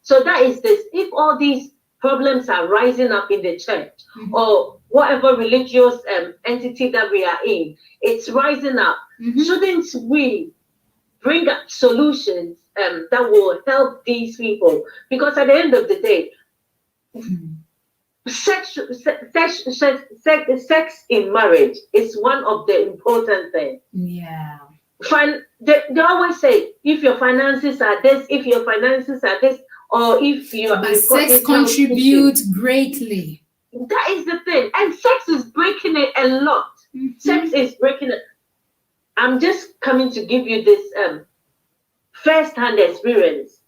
So that is this. If all these problems are rising up in the church, Mhm. or whatever religious entity that we are in, it's rising up. Mhm. Shouldn't we bring up solutions that will help these people? Because at the end of the day, Mhm. sex in marriage is one of the important things. Yeah. They always say, if your finances are this, or if But sex contributes greatly. That is the thing. And sex is breaking it a lot. Mhm. Sex is breaking it. I'm just coming to give you this first-hand experience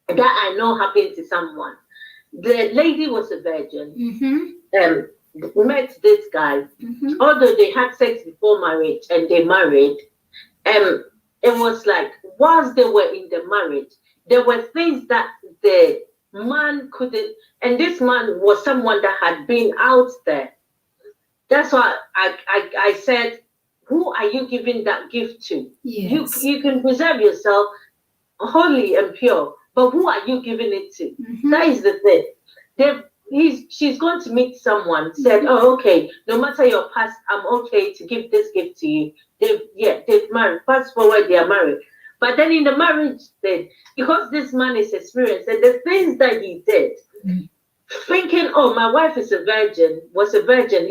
that I know happened to someone. The lady was a virgin. Mhm. Met this guy. Mhm. Although they had sex before marriage and they married, it was like whilst they were in the marriage, there were things that the man couldn't, and this man was someone that had been out there. That's why I said, who are you giving that gift to? Yes. You can preserve yourself holy and pure, but who are you giving it to? Mhm. That is the thing. She's going to meet someone, said, oh, okay, no matter your past, I'm okay to give this gift to you. They've married. Fast forward, they are married. But then in the marriage thing, because this man is experienced, and the things that he did, Mm. thinking, oh, my wife is a virgin, was a virgin,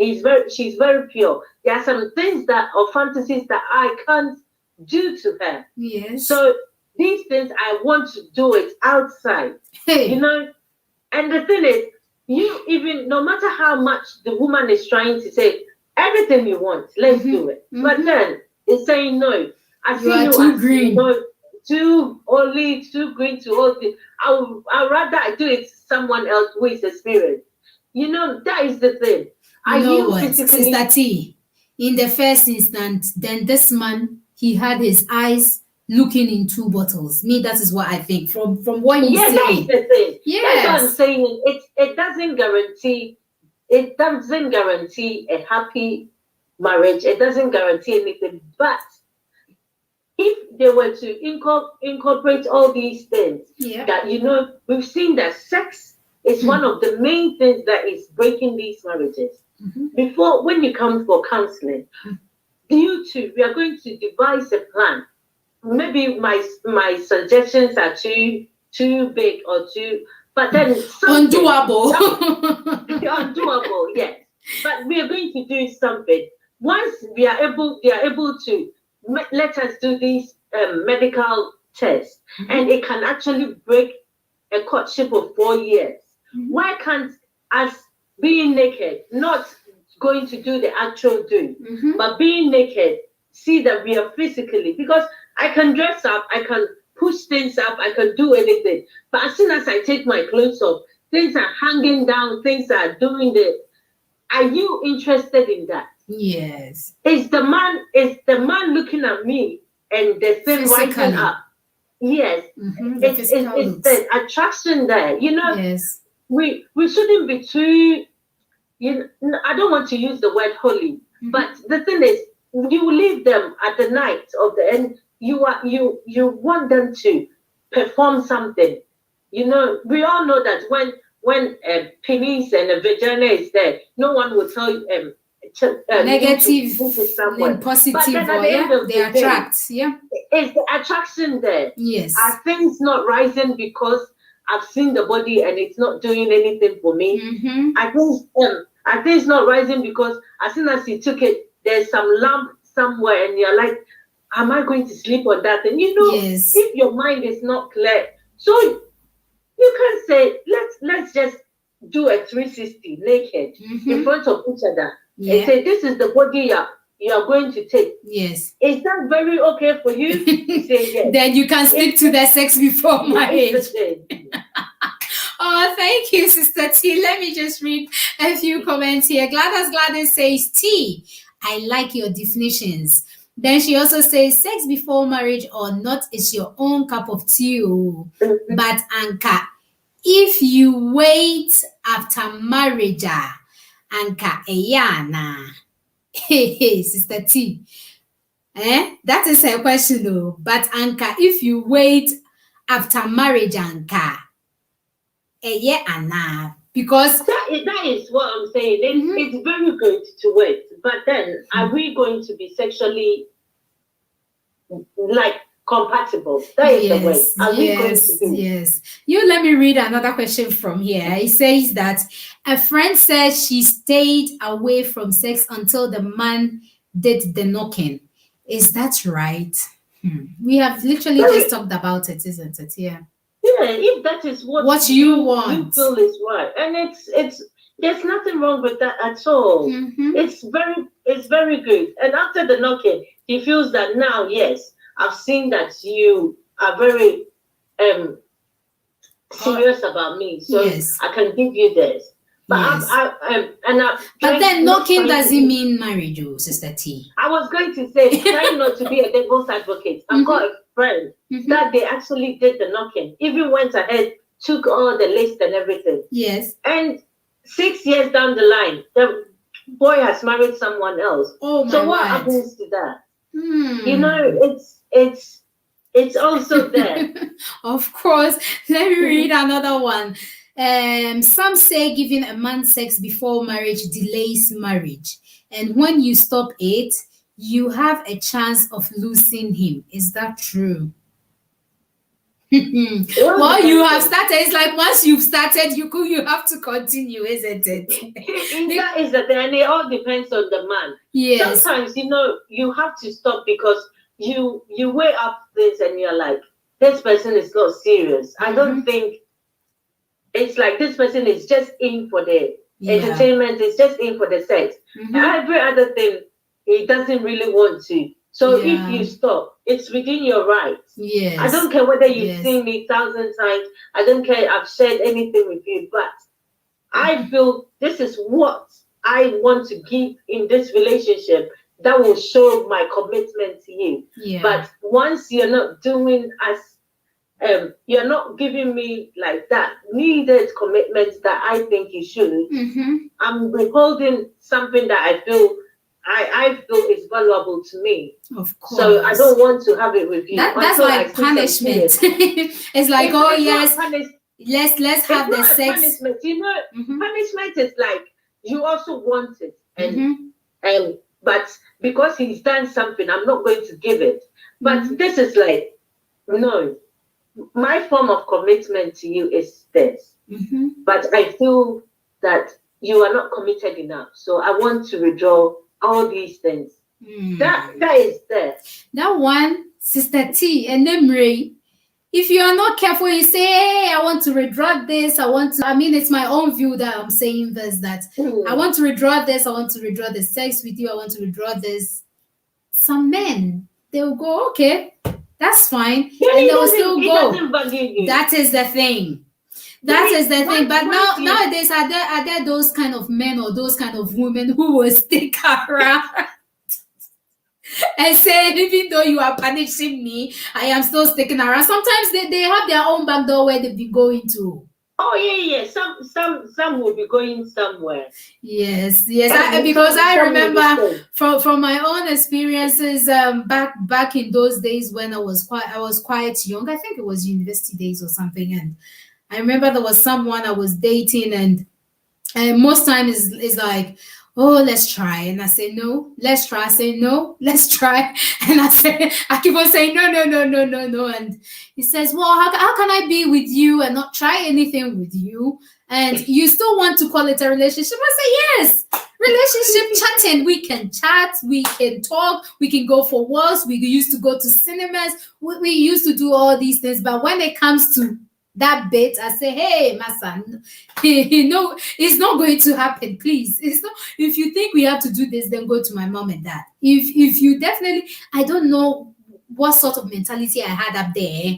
she's very pure. There are some things or fantasies that I can't do to her. Yes. So these things, I want to do it outside, Hey. And the thing is, no matter how much the woman is trying to say, everything you want, let's Mhm. do it. Mhm. But then it's saying no. I You see are you too as green. too holy, too green to hold it. I'd rather I do it to someone else who is experienced. You know, that is the thing. Are You know you what, physically Sister T? In the first instance, then this man, he had his eyes looking in two bottles. Me, that is what I think from what you Yeah, that is say. the thing. That's what I'm Yes. saying. It doesn't guarantee a happy marriage. It doesn't guarantee anything. But if they were to incorporate all these things, Yeah. that we've seen that sex is one of the main things that is breaking these marriages. Mhm. Before, when you come for counseling, you two, we are going to devise a plan. Maybe my suggestions are too big or too, but then Undoable. undoable, yes. But we are going to do something. Once they are able to let us do these medical tests, and it can actually break a courtship of 4 years. Why can't us being naked, not going to do the actual doing, but being naked, see that we are physically, because I can dress up, I can push things up, I can do anything. But as soon as I take my clothes off, things are hanging down, things are doing are you interested in that? Yes. Is the man looking at me and the thing rising Physically. up? Yes. The physical It's looks. the attraction there. Yes. We shouldn't be too, I don't want to use the word holy, but the thing is, you leave them at the night of the end. You want them to perform something. We all know that when a penis and a vagina is there, no one will tell you Negative someone. and positive, But then at or the end of they the day, attract. Yeah. is the attraction there? Yes. Are things not rising because I've seen the body and it's not doing anything for me? Are things not rising because as soon as you took it, there's some lump somewhere and you're like, am I going to sleep on that? And Yes. if your mind is not clear, so you can say, let's just do a 360 naked in front of each other and say, this is the body you are going to take. Yes. Is that very okay for you? You say yes. Then you can stick to the sex before marriage. Yes. Oh, thank you, Sister T. Let me just read a few comments here. Gladys says, T, I like your definitions. Then she also says, sex before marriage or not is your own cup of tea. But Anka, if you wait after marriage, Anka Eyana. Hey, Sister T. That is her question, though. But Anka, if you wait after marriage, Anka, because that is what I'm saying. It's very good to wait, but then are we going to be sexually compatible? That is the way. Are we going to be? Yes. You let me read another question from here. It says that a friend said she stayed away from sex until the man did the knocking. Is that right? We have literally just talked about it, isn't it? Yeah. Yeah, if that is what you want, you feel is right, and it's there's nothing wrong with that at all. It's very good. And after the knocking, he feels that now, yes, I've seen that you are very serious about me, so yes, I can give you this. But yes. But then knocking doesn't mean marriage, Sister T. I was going to say, trying not to be a devil's advocate. I've got a friend that they actually did the knocking, even went ahead, took all the list and everything. Yes. And 6 years down the line, the boy has married someone else. Oh my So what word. happens to that? It's also there. Of course. Let me read another one. Some say giving a man sex before marriage delays marriage, and when you stop it, you have a chance of losing him. Is that true? Well, you have started. It's like once you've started, you have to continue, isn't it? That is the thing, and it all depends on the man. Yes. Sometimes you have to stop because you weigh up this and you're like, this person is not serious. I don't think it's like this person is just in for the entertainment, it's just in for the sex. Every other thing, he doesn't really want to So Yeah. if you stop, it's within your rights. Yes. I don't care whether you've Yes. seen me 1,000 times. I don't care I've shared anything with you, but I feel this is what I want to give in this relationship that will show my commitment to you. Yeah. But once you're not doing as you're not giving me like that needed commitment that I think you should, Mm-hmm. I'm withholding something that I feel is valuable to me. Of course. So I don't want to have it with you. That's until I like see some punishment. feelings. It's like, It's- oh it's not yes, punish- let's have it's the not a sex. punishment. You know, Mhm. punishment is like you also want it, and Mhm. but because he's done something, I'm not going to give it. But Mhm. this is like, no, my form of commitment to you is this. Mhm. But I feel that you are not committed enough, so I want to withdraw all these things. Mm. That is there. That one, Sister T and then Ray. If you are not careful, you say, hey, I want to withdraw this. I mean, it's my own view that I'm saying this, that I want to withdraw this. I want to withdraw the sex with you. I want to withdraw this. Some men, they will go, okay, that's fine. Yeah, And he they will doesn't- still he go. doesn't value you. That is the thing. That Why- is the why- thing. But why do you- nowadays, are there those kind of men or those kind of women who will stick around and say, even though you are punishing me, I am still sticking around. Sometimes they have their own back door where they've been going to. Oh yeah. Some will be going somewhere. Yes. And Because I some will be remember staying. from my own experiences back in those days when I was quite young. I think it was university days or something, and I remember there was someone I was dating, and most times is like, oh, let's try, and I say no, let's try. I say no, let's try, and I keep on saying no, and he says, well, how can I be with you and not try anything with you, and you still want to call it a relationship? I say yes. Relationship chatting, we can chat, we can talk, we can go for walks, we used to go to cinemas, we used to do all these things, but when it comes to that bit, I say, hey, my son, no, it's not going to happen. Please, it's not. If you think we have to do this, then go to my mom and dad. If you definitely, I don't know what sort of mentality I had up there.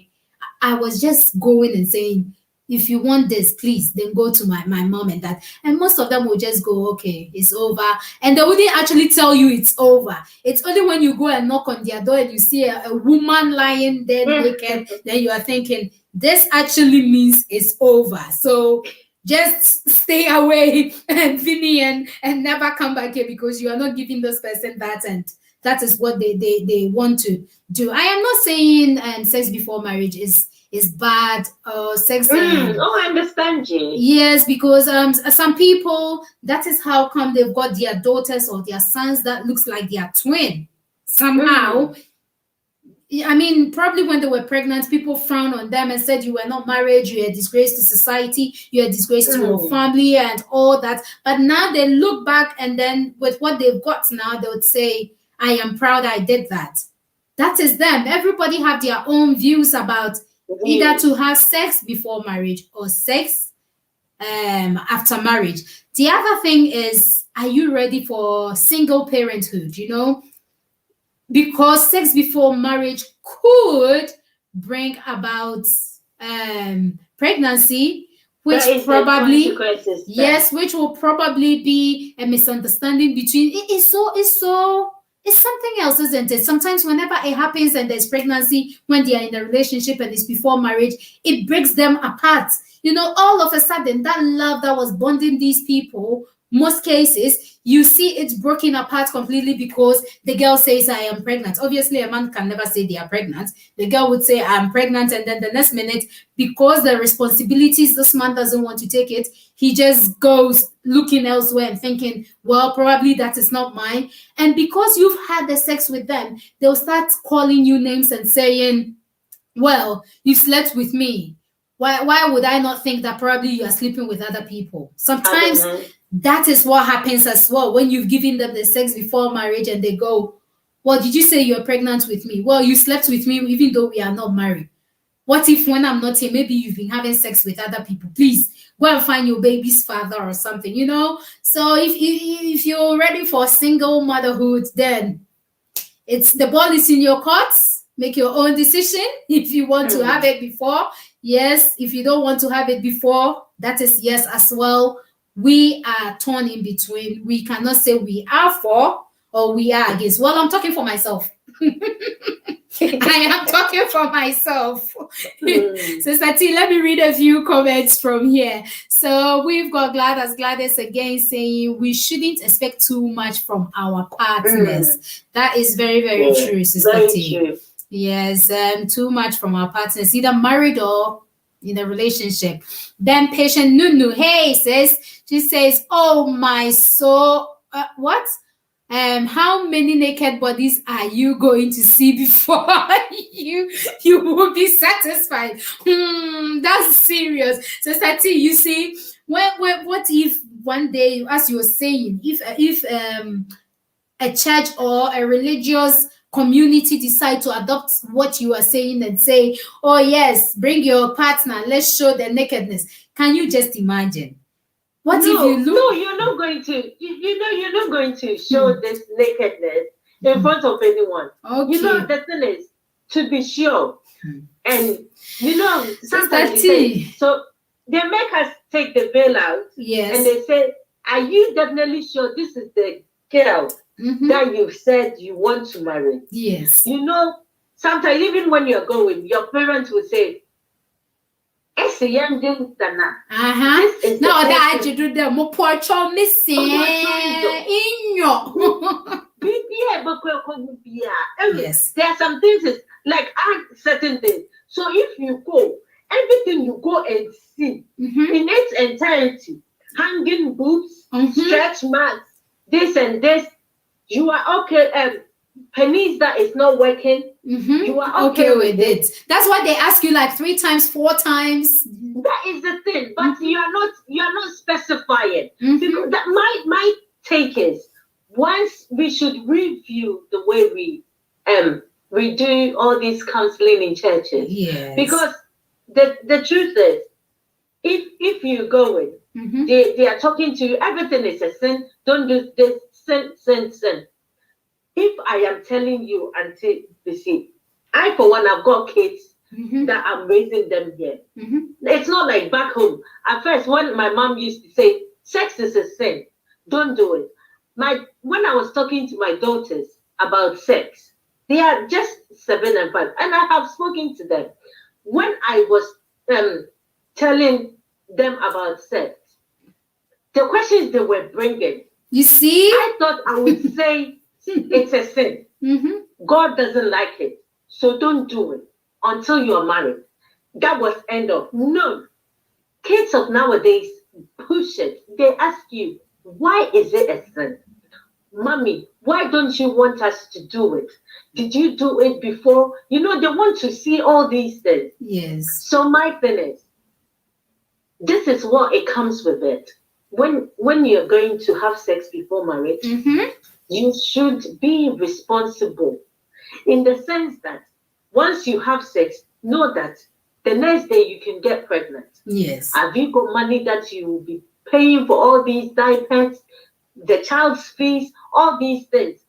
I was just going and saying, if you want this, please, then go to my mom and dad. And most of them will just go, okay, it's over. And they wouldn't actually tell you it's over. It's only when you go and knock on their door and you see a woman lying there naked, then you are thinking, this actually means it's over. So just stay away and Vinny and never come back here, because you are not giving this person that, and that is what they want to do. I am not saying sex before marriage is bad, sex. I understand you. Yes, because some people, that is how come they've got their daughters or their sons that looks like their twin somehow. I mean, probably when they were pregnant, people frowned on them and said you were not married, you are a disgrace to society, you are a disgrace to your family and all that. But now they look back, and then with what they've got now, they would say, I am proud I did that. That is them. Everybody have their own views about either to have sex before marriage or sex after marriage. The other thing is, are you ready for single parenthood? You know, because sex before marriage could bring about pregnancy, which probably which will probably be a misunderstanding between. It's something else, isn't it? Sometimes whenever it happens and there's pregnancy, when they are in a relationship and it's before marriage, it breaks them apart. You know, all of a sudden, that love that was bonding these people, most cases, you see it's broken apart completely because the girl says, I am pregnant. Obviously, a man can never say they are pregnant. The girl would say, I'm pregnant. And then the next minute, because the responsibilities, this man doesn't want to take it, he just goes looking elsewhere and thinking, well, probably that is not mine. And because you've had the sex with them, they'll start calling you names and saying, well, you slept with me. Why would I not think that probably you are sleeping with other people? Sometimes that is what happens as well when you've given them the sex before marriage and they go, well, did you say you're pregnant with me? Well, you slept with me even though we are not married. What if when I'm not here, maybe you've been having sex with other people? Please go and find your baby's father or something, you know? So if you're ready for single motherhood, then it's the ball is in your court. Make your own decision. If you want to have it before, yes. If you don't want to have it before, that is yes as well. We are torn in between. We cannot say we are for or we are against. Well, I'm talking for myself. I am talking for myself. Sister T, let me read a few comments from here. So we've got Gladys again saying we shouldn't expect too much from our partners. That is very, very true, Sister Very T. true. Yes, too much from our partners, either married or in a relationship. Then patient Nunu, hey, she says, oh my soul, what? How many naked bodies are you going to see before you will be satisfied? That's serious. So Sati, you see, what if one day, as you were saying, if a church or a religious community decide to adopt what you are saying and say, oh yes, bring your partner, let's show the nakedness. Can you just imagine? What if you look? No, you're not going to. You're not going to show this nakedness in front of anyone. Okay. You know, the thing is to be sure, and sometimes Sister they T. say, so they make us take the veil out, Yes. and they say, "Are you definitely sure this is the girl that you said you want to marry?" Yes. Sometimes even when you're going, your parents will say, it's a young thing, No, that you do the more porcho missing in your. Yes. There are some things like certain things. So if you go, everything you go and see in its entirety, hanging boots, stretch marks, this and this, you are okay. Pennies that is not working, you are okay with it. That's why they ask you like 3 times, 4 times. That is the thing, but you are not specifying. Because that my take is, once we should review the way we do all these counseling in churches. Yes. Because the truth is, if you go in, they are talking to you, everything is a sin, don't do this, sin. If I am telling you, Auntie Bisi, I for one, I've got kids that I'm raising them here. It's not like back home. At first, when my mom used to say, sex is a sin, don't do it. When I was talking to my daughters about sex, they are just 7 and 5, and I have spoken to them. When I was telling them about sex, the questions they were bringing, you see, I thought I would say, it's a sin. God doesn't like it. So don't do it until you are married. That was end of. No. Kids of nowadays push it. They ask you, why is it a sin? Mommy, why don't you want us to do it? Did you do it before? They want to see all these things. Yes. So my thing is, this is what it comes with it. When you're going to have sex before marriage, you should be responsible in the sense that once you have sex, know that the next day you can get pregnant. Yes. Have you got money that you will be paying for all these diapers, the child's fees, all these things?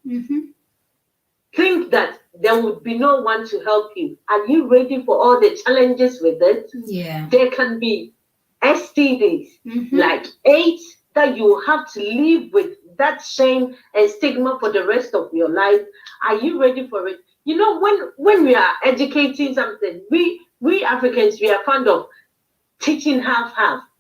Think that there would be no one to help you. Are you ready for all the challenges with it? Yeah. There can be STDs, like AIDS, that you have to live with that shame and stigma for the rest of your life. Are you ready for it? When we are educating something, we Africans, we are fond of teaching half.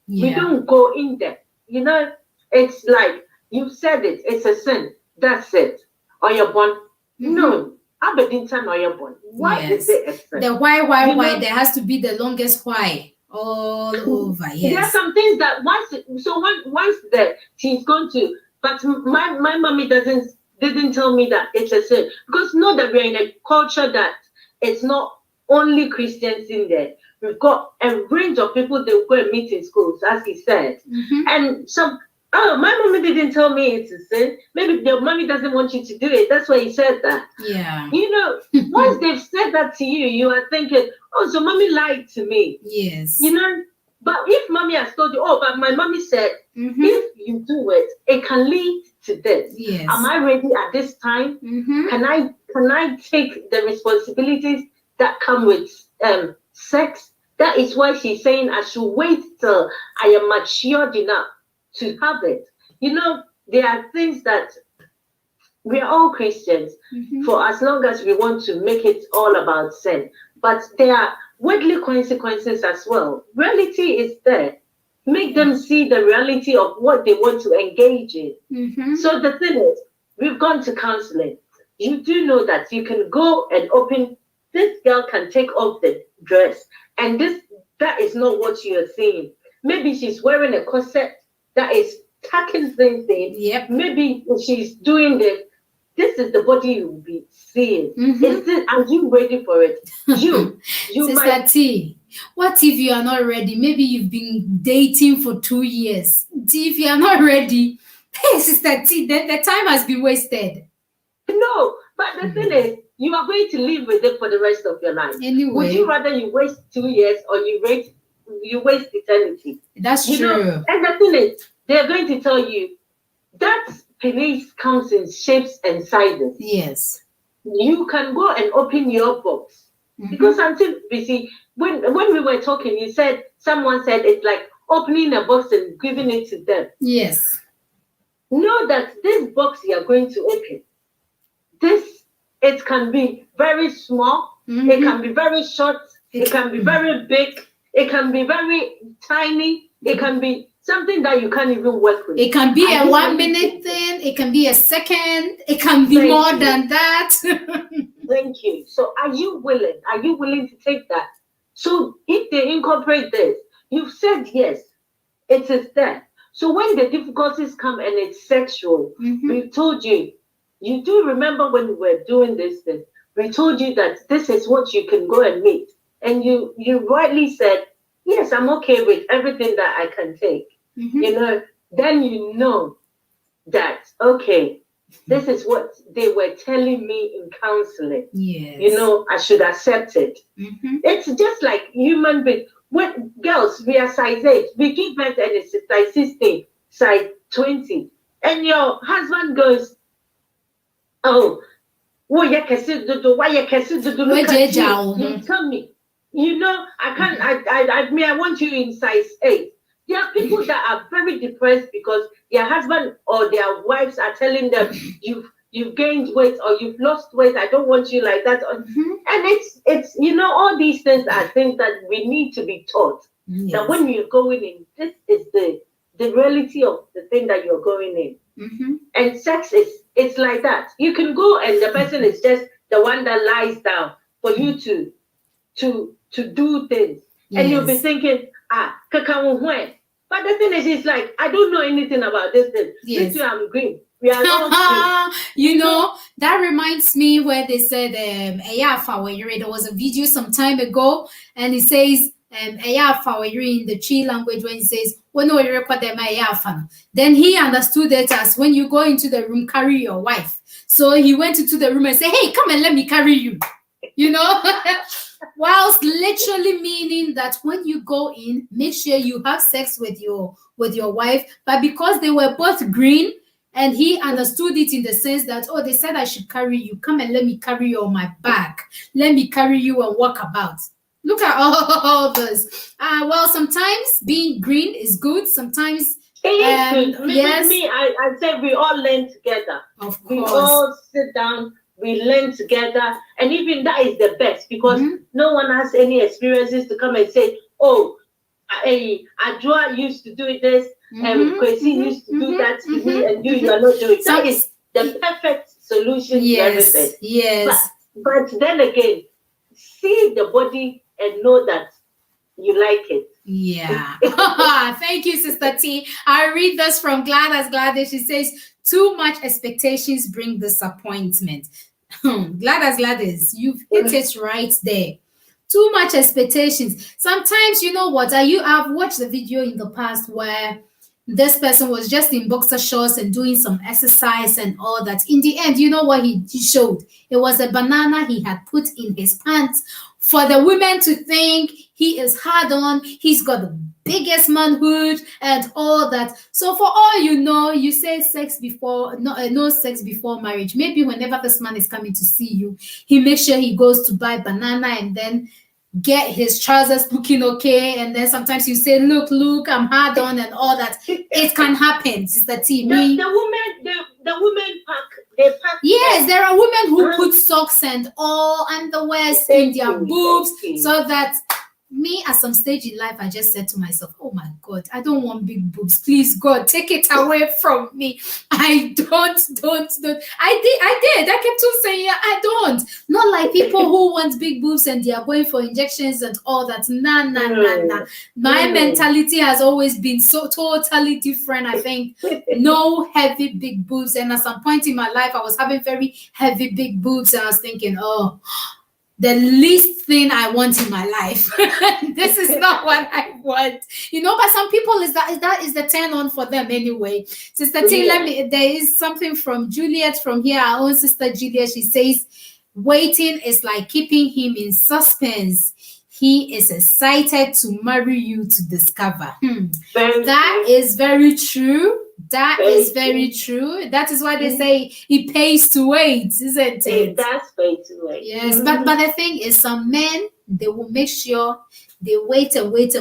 Yeah. We don't go in depth. It's like, you said it, it's a sin. That's it. Or you're born. No. Abedintan or you're born. Why is it a sin? The why? There has to be the longest why. All over, yes. There are some things that once she's going to, but my mommy didn't tell me that it's a sin, because know that we're in a culture that it's not only Christians in there. We've got a range of people that will go and meet in schools, as he said, and some. Oh, my mommy didn't tell me it's a sin. Maybe your mommy doesn't want you to do it. That's why he said that. Yeah. Once they've said that to you, you are thinking, oh, so mommy lied to me. Yes. But if mommy has told you, oh, but my mommy said, Mm-hmm. if you do it, it can lead to this. Yes. Am I ready at this time? Mm-hmm. Can I take the responsibilities that come with sex? That is why she's saying I should wait till I am matured enough to have it. You know, there are things that we are all Christians Mm-hmm. for as long as we want to make it all about sin. But there are worldly consequences as well. Reality is there. Make them see the reality of what they want to engage in. Mm-hmm. So the thing is, we've gone to counseling. You do know that you can go and open, this girl can take off the dress, and that is not what you are seeing. Maybe she's wearing a corset that is tucking things in. Yep. Maybe she's doing this. This is the body you will be seeing. Mm-hmm. Are you ready for it? You Sister might. T, what if you are not ready? Maybe you've been dating for 2 years. If you are not ready, hey, Sister T, then the time has been wasted. No, but the thing is, you are going to live with it for the rest of your life. Would Anyway, you rather you waste 2 years or you waste eternity? that's You true. know, and the thing is, they're going to tell you that penis comes in shapes and sizes. Yes. You can go and open your box. Mhm. Because until we see, when we were talking, someone said it's like opening a box and giving it to them. Yes. Know that this box you are going to open, it can be very small, Mhm. it can be very short, it can be very big, it can be very tiny, it can be something that you can't even work with. It can be Are a you 1 ready? minute thing, it can be a second, it can be Thank more you. than that. Thank you. So are you willing? Are you willing to take that? So if they incorporate this, you've said yes, it is there. So when the difficulties come and it's sexual, Mhm. we told you do remember when we were doing this thing, we told you that this is what you can go and meet. And you rightly said, yes, I'm okay with everything that I can take. Mhm. You know, then you know that, okay, this is what they were telling me in counseling. Yes. You know, I should accept it. Mhm. It's just like human beings. When girls, we are size 8, we give birth and it's size 16, size 20. And your husband goes, oh, why you Where Jay you tell me. You know, I can't, I want you in size 8. There are people that are very depressed because their husband or their wives are telling them, you've gained weight or you've lost weight. I don't want you like that. Mhm. And it's you know, all these things are things that we need to be taught. Yes. That when you're going in, this is the reality of the thing that you're going in. Mhm. And sex it's like that. You can go and the person is just the one that lies down for you to do things. And you'll be Yes. thinking, when. But the thing is, it's like, I don't know anything about this thing. Yes. This I'm green. We are all green. You know, that reminds me where they said, there was a video some time ago, and it says, in the Chi language, when it says, then he understood it as when you go into the room, carry your wife. So he went into the room and said, hey, come and let me carry you. You know, whilst literally meaning that when you go in, make sure you have sex with your wife. But because they were both green, and he understood it in the sense that, oh, they said I should carry you. Come and let me carry you on my back. Let me carry you and walk about. Look at all this. Well, sometimes being green is good. Sometimes, It is good. yes. With me, I said we all learn together. Of We course. all sit down, we learn together. And even that is the best because Mhm. no one has any experiences to come and say, oh, Adjoa used to do this, and Mhm, Kwesi mhm, used to do mhm, that to me, mhm, and you are not doing it. So- That is the perfect solution to Yes, everything. yes. But then again, see the body and know that you like it. Yeah. Thank you, Sister T. I read this from Gladys. She says, too much expectations bring disappointment. Gladys, you've hit it right there. Too much expectations. Sometimes, you know what? I've watched the video in the past where this person was just in boxer shorts and doing some exercise and all that. In the end, you know what he showed? It was a banana he had put in his pants for the women to think he is hard on, he's got the biggest manhood and all that. So for all you know, you say sex before, no sex before marriage. Maybe whenever this man is coming to see you, he makes sure he goes to buy banana and then get his trousers looking okay, and then sometimes you say, look, I'm hard on and all that. It can happen, Sister T. The women pack. Yes, there are women who put socks and all underwears in their boobs, so that me at some stage in life, I just said to myself, oh my God, I don't want big boobs. Please, God, take it away from me. I don't. I did. I kept on saying, I don't. Not like people who want big boobs and they are going for injections and all that. Nah. My mentality has always been so totally different. I think no heavy big boobs. And at some point in my life, I was having very heavy big boobs. And I was thinking, oh, the least thing I want in my life. This is not what I want, but some people that is the turn on for them anyway. Sister T, there is something from Juliet from here, our own sister Juliet. She says, waiting is like keeping him in suspense. He is excited to marry you to discover. That is very true. That is very true. That is why they say it pays to wait, isn't it? It does pay to wait. Yes, but the thing is, some men, they will make sure they wait and wait.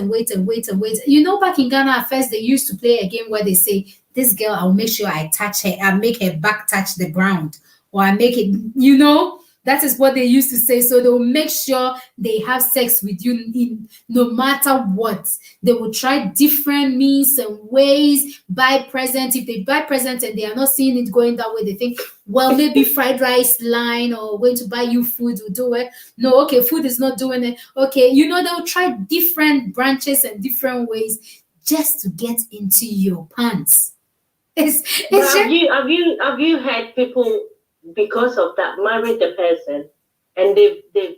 Back in Ghana, at first they used to play a game where they say, this girl, I'll make sure I touch her, I'll make her back touch the ground, or I make it, that is what they used to say. So they will make sure they have sex with you no matter what. They will try different means and ways, buy present. If they buy present and they are not seeing it going that way, they think, well, maybe fried rice line or going to buy you food will do it. No, okay, food is not doing it. Okay, they'll try different branches and different ways just to get into your pants. Have you had people, because of that, married the person and they've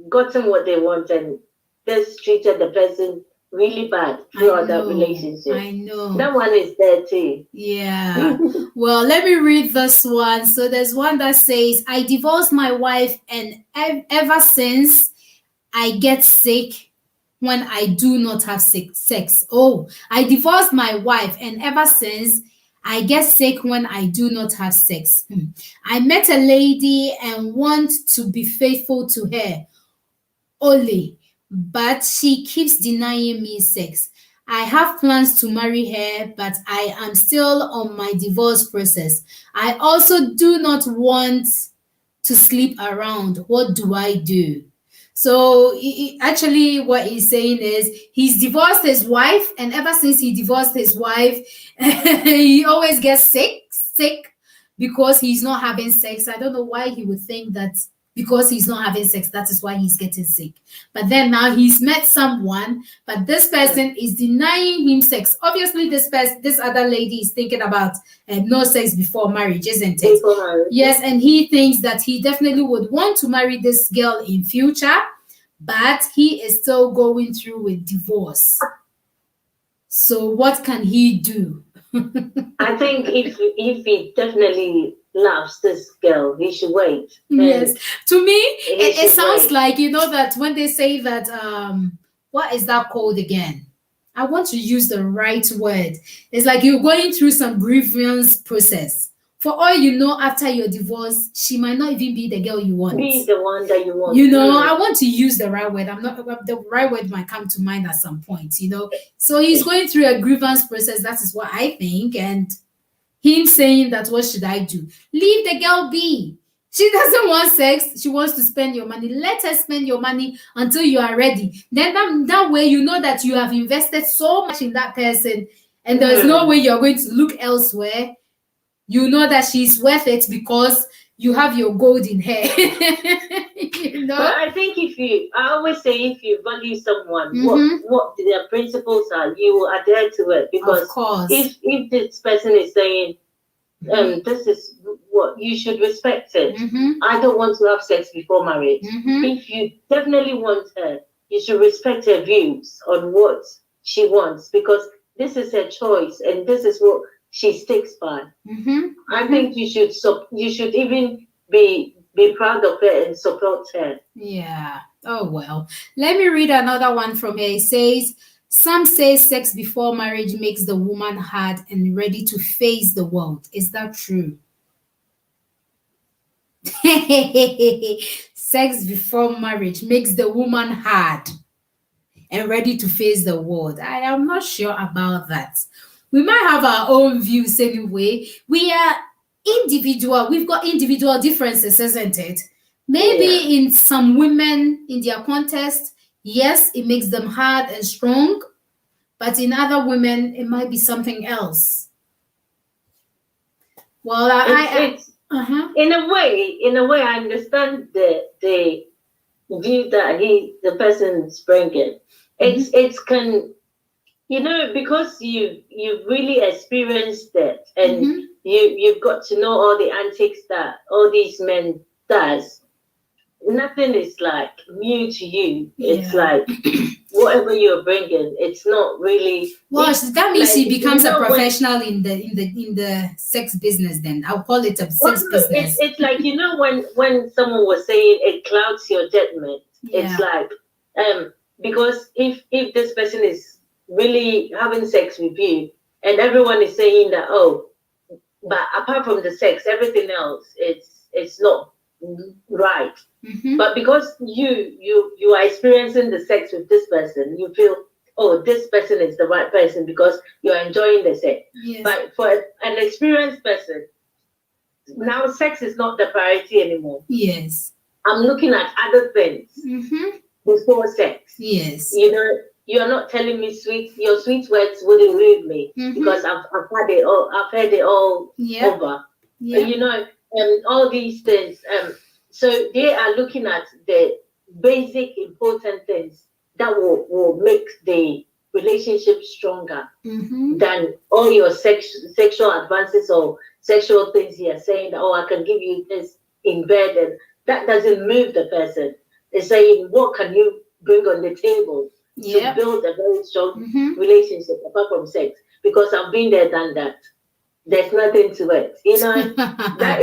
gotten what they want and just treated the person really bad throughout that relationship? I know. That one is there too. Yeah. Well, let me read this one. So there's one that says, I divorced my wife and ever since I get sick when I do not have sex. Oh, I divorced my wife and ever since I get sick when I do not have sex. I met a lady and want to be faithful to her only, but she keeps denying me sex. I have plans to marry her, but I am still on my divorce process. I also do not want to sleep around. What do I do? So actually what he's saying is he's divorced his wife, and ever since he divorced his wife, he always gets sick because he's not having sex. I don't know why he would think that because he's not having sex, that is why he's getting sick. But then now he's met someone, but this person is denying him sex. Obviously, this other lady is thinking about no sex before marriage, isn't it? Yes, and he thinks that he definitely would want to marry this girl in future, but he is still going through with divorce. So what can he do? I think if he definitely loves this girl, he should wait. Yes, to me it sounds like that when they say that what is that called again? I want to use the right word. It's like you're going through some grievance process. For all you know, after your divorce, she might not even be the girl you want. Be the one that you want. I want to use the right word. The right word might come to mind at some point, So he's going through a grievance process. That is what I think. And him saying that, what should I do? Leave the girl be. She doesn't want sex. She wants to spend your money. Let her spend your money until you are ready. Then that way you know that you have invested so much in that person and there's no way you're going to look elsewhere. You know that she's worth it because you have your gold in her. But I think I always say if you value someone, what their principles are, you will adhere to it. Because of course, if this person is saying, this is what you should respect it. I don't want to have sex before marriage. If you definitely want her, you should respect her views on what she wants, because this is her choice, and this is what she sticks by. I think you should even be proud of her and support her. Yeah. Oh, well. Let me read another one from here. It says, some say sex before marriage makes the woman hard and ready to face the world. Is that true? Sex before marriage makes the woman hard and ready to face the world. I am not sure about that. We might have our own views anyway. We are individual. We've got individual differences, isn't it? Maybe in some women, in their context, yes, it makes them hard and strong, but in other women, it might be something else. Well, in a way, I understand the view that the person's bringing. It's because you've really experienced it, and you've got to know all the antics that all these men does. Nothing is like new to you. It's like whatever you're bringing, it's not really. Well, that means she becomes a professional in the sex business. Then I'll call it a sex business. It's like, when someone was saying it clouds your judgment. It's like because if this person is really having sex with you, and everyone is saying that, but apart from the sex, everything else it's not right. But because you are experiencing the sex with this person, you feel, this person is the right person because you're enjoying the sex. But for an experienced person, now sex is not the priority anymore. Yes. I'm looking at other things before sex. Yes. You're not telling me your sweet words wouldn't move me because I've had it all. I've heard it all over. All these things. So they are looking at the basic important things that will make the relationship stronger than all your sexual advances or sexual things you're saying that, I can give you this in bed, and that doesn't move the person. They're saying, what can you bring on the table to build a very strong relationship apart from sex? Because I've been there, done that. There's nothing to it, that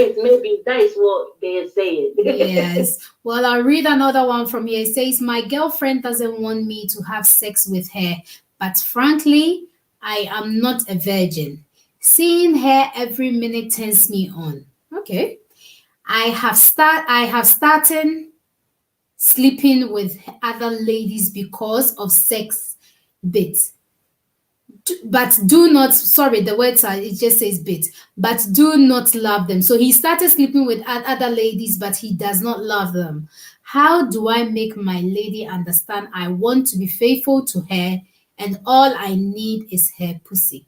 is what they're saying. Yes. Well, I'll read another one from here. It says, my girlfriend doesn't want me to have sex with her, but frankly, I am not a virgin. Seeing her every minute turns me on. Okay. I have started sleeping with other ladies because of sex bits. But do not, sorry, the words are, it just says bit, but do not love them. So he started sleeping with other ladies, but he does not love them. How do I make my lady understand I want to be faithful to her and all I need is her pussy?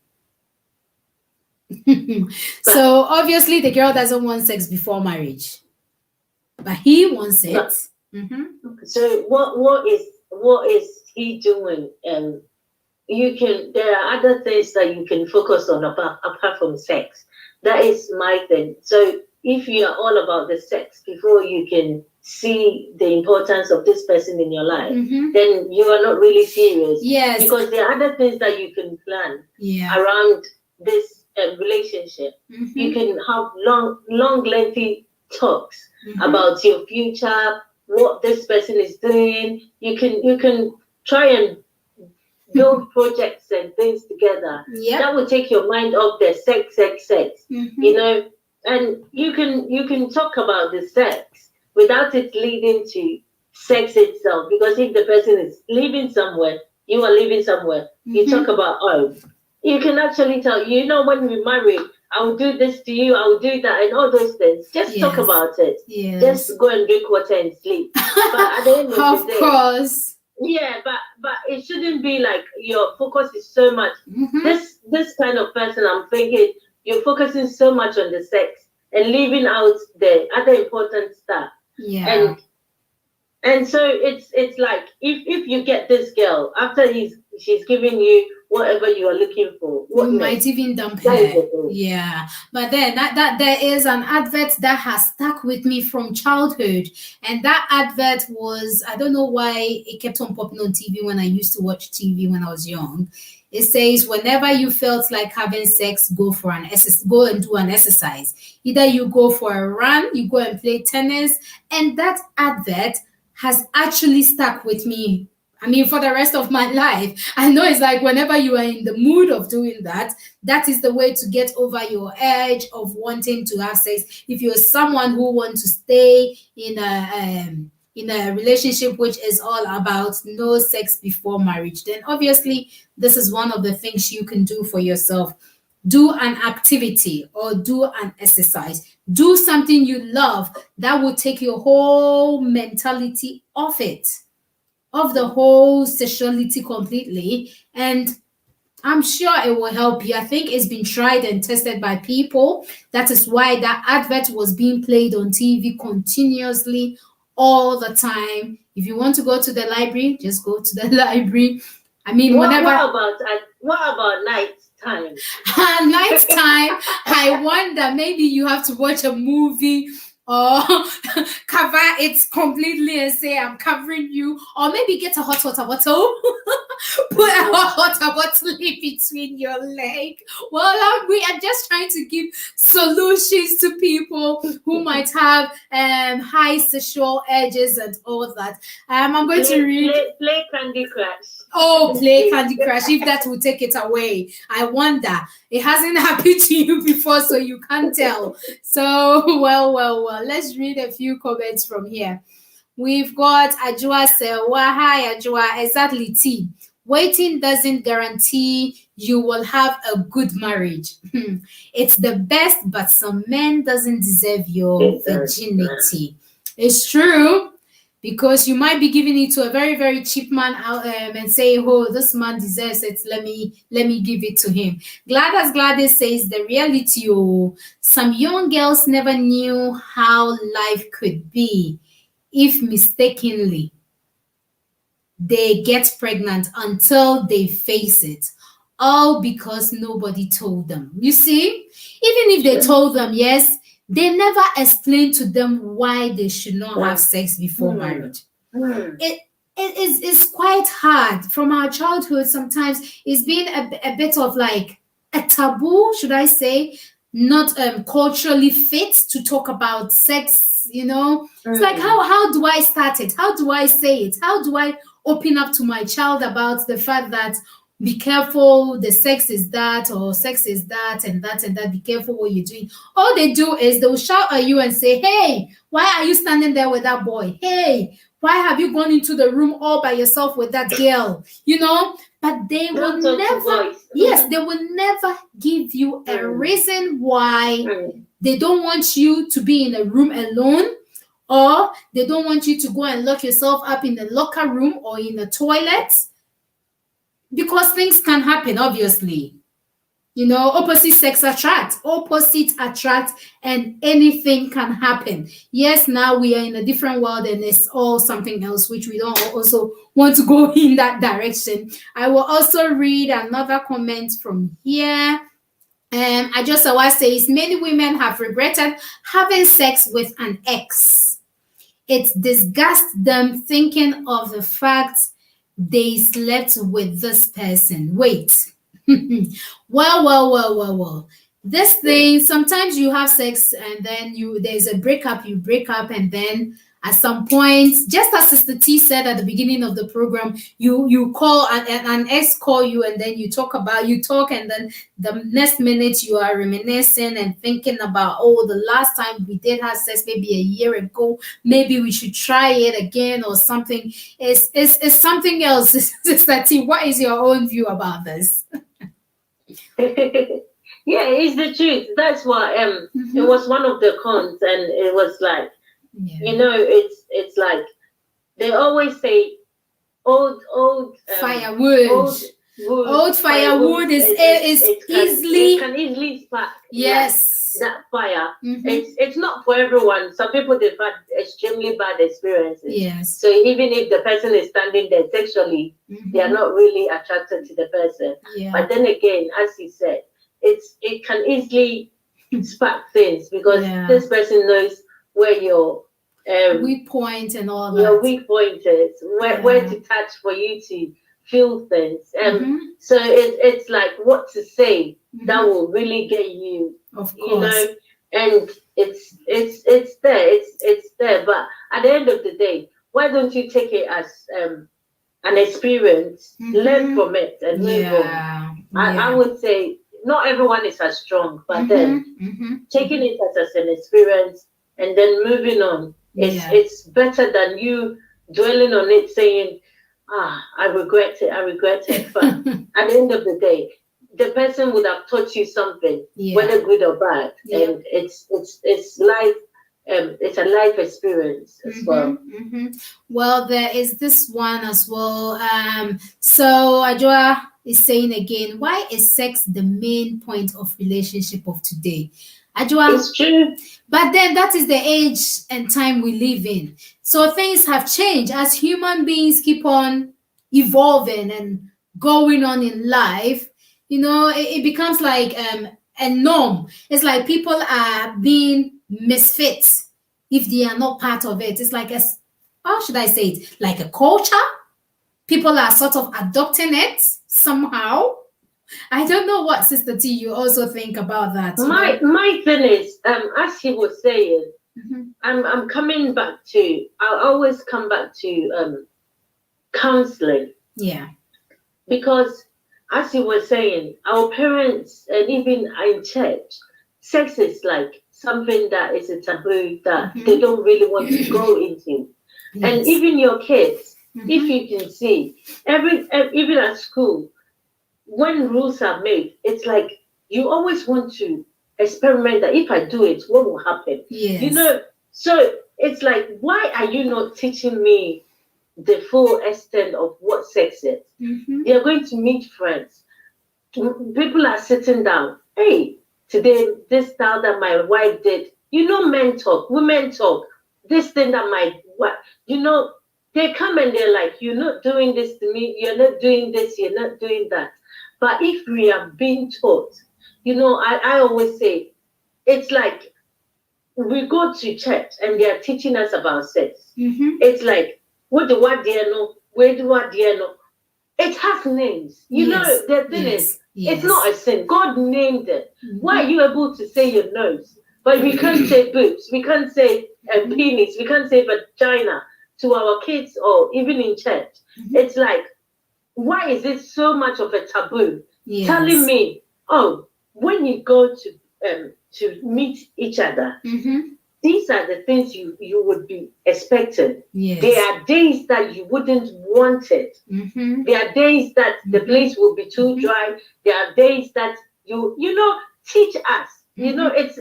So obviously the girl doesn't want sex before marriage, but he wants it. So what is he doing? There are other things that you can focus on apart from sex. That is my thing. So if you are all about the sex before you can see the importance of this person in your life, then you are not really serious. Yes. Because there are other things that you can plan around this relationship. You can have long, lengthy talks about your future, what this person is doing. You can try and build projects and things together. That will take your mind off the sex. And you can talk about the sex without it leading to sex itself. Because if the person is living somewhere, you are living somewhere. You talk about, you can actually tell, when we marry, I will do this to you, I will do that, and all those things. Just talk about it. Just go and drink water and sleep. But at the end of the day, course. Yeah, but it shouldn't be like your focus is so much. This kind of person, I'm thinking you're focusing so much on the sex and leaving out the other important stuff. And so it's like if you get this girl after she's giving you whatever you are looking for. What You next? might even dump That is her. the thing. Yeah. But then that there is an advert that has stuck with me from childhood. And that advert was, I don't know why it kept on popping on TV when I used to watch TV when I was young. It says, whenever you felt like having sex, go and do an exercise. Either you go for a run, you go and play tennis, and that advert has actually stuck with me. I mean, for the rest of my life. I know it's like whenever you are in the mood of doing that, that is the way to get over your edge of wanting to have sex. If you're someone who wants to stay in a relationship which is all about no sex before marriage, then obviously this is one of the things you can do for yourself. Do an activity or do an exercise. Do something you love that will take your whole mentality off it, of the whole sexuality completely. And I'm sure it will help you. I think it's been tried and tested by people. That is why that advert was being played on TV continuously all the time. If you want to go to the library, just go to the library. I mean, What whenever about night time? night time, I wonder maybe you have to watch a movie or cover it completely and say I'm covering you, or maybe get a hot water bottle, put a hot water bottle in between your leg. Well, we are just trying to give solutions to people who might have high sexual edges and all that. I'm going to read. Play Candy Crush. Oh, play Candy Crush, if that will take it away. I wonder. It hasn't happened to you before, so you can't tell. So, well. Let's read a few comments from here. We've got Ajua Sewa. Hi, Ajua. Exactly, T. Waiting doesn't guarantee you will have a good marriage. It's the best, but some men doesn't deserve your virginity. It's true. Because you might be giving it to a very, very cheap man out and say, oh, this man deserves it. Let me give it to him. Gladys says the reality, some young girls never knew how life could be if mistakenly they get pregnant until they face it. All because nobody told them. You see, even if they told them, yes, they never explained to them why they should not have sex before marriage. It's quite hard. From our childhood, sometimes it's been a bit of like a taboo, should I say, not culturally fit to talk about sex, you know. It's like, how do I start it? How do I say it? How do I open up to my child about the fact that be careful, the sex is that, or sex is that, and that, be careful what you're doing. All they do is they'll shout at you and say, hey, why are you standing there with that boy? Hey, why have you gone into the room all by yourself with that girl? You know, but they will never, they will never give you a reason why they don't want you to be in a room alone, or they don't want you to go and lock yourself up in the locker room or in the toilet. Because things can happen, obviously. You know, opposite sex attract, and anything can happen. Yes, now we are in a different world and it's all something else, which we don't also want to go in that direction. I will also read another comment from here. Ajosawa says, many women have regretted having sex with an ex. It disgusts them thinking of the fact they slept with this person. Wait. Well. This thing, sometimes you have sex and then there's a breakup, you break up, and then at some point, just as Sister T said at the beginning of the program, you call an ex call you, and then you talk, and then the next minute you are reminiscing and thinking about, oh, the last time we did have sex maybe a year ago, maybe we should try it again or something. It's something else. Sister T, what is your own view about this? Yeah, it's the truth. That's what it was one of the cons, and it was like, you know, it's like they always say old firewood. Old firewood is easily, it can easily spark. Yes. that fire. Mhm. It's not for everyone. Some people, they've had extremely bad experiences. Yes. So even if the person is standing there sexually, they are Mhm. not really attracted to the person. Yeah. But then again, as you said, it can easily spark things because Yeah. this person knows where your Weak point and all your that. weak point is, where Yeah. to touch for you to feel things. Mhm. So it's like what to say that Mhm. will really get you, Of you course. know, and it's there, it's there. But at the end of the day, why don't you take it as an experience, learn Mhm. from it, and move on? Yeah. I would say not everyone is as strong, but Mhm. then Mhm. taking it as an experience and then moving on, Yeah. it's better than you dwelling on it saying, I regret it, I regret it. But at the end of the day, the person would have taught you something, Yeah. whether good or bad. Yeah. And it's life, it's a life experience as well. Mhm. Well, there is this one as well. So Ajua is saying again, why is sex the main point of relationship of today? Ajua, It's true. but then that is the age and time we live in. So things have changed as human beings keep on evolving and going on in life. You know, it becomes like a norm. It's like people are being misfits if they are not part of it. It's like how should I say it? Like a culture. People are sort of adopting it somehow. I don't know what Sister T you also think about that. You know? My thing is, as he was saying, Mhm. I'm coming back to. I'll always come back to counseling Yeah. because, as you were saying, our parents and even in church, sex is like something that is a taboo that they don't really want to go into, and Yes. even your kids, if Mhm. you can see, even at school, when rules are made, it's like you always want to experiment that if I do it, what will happen? Yes. You know, so it's like, why are you not teaching me the full extent of what sex is? Mhm. You're going to meet friends. People are sitting down. Hey, today, this style that my wife did, you know, men talk, women talk, this thing that my wife, you know, they come and they're like, you're not doing this to me, you're not doing this, you're not doing that. But if we are being taught, you know, I always say, it's like we go to church and they are teaching us about sex. Mhm. It's like, what do I dare know? Where do I dare know? It has names. You know, Yes. the thing is, Yes. it's not a sin. God named it. Mhm. Why are you able to say your nose? But we can't say boobs, we can't say penis, we can't say vagina to our kids or even in church. Mhm. It's like, why is it so much of a taboo? Yes. Telling me, oh, when you go to meet each other, Mhm. these are the things you would be expecting. Yes. There are days that you wouldn't want it. Mhm. There are days that the Mhm. place will be too Mhm. dry. There are days that you know, teach us. You know, it's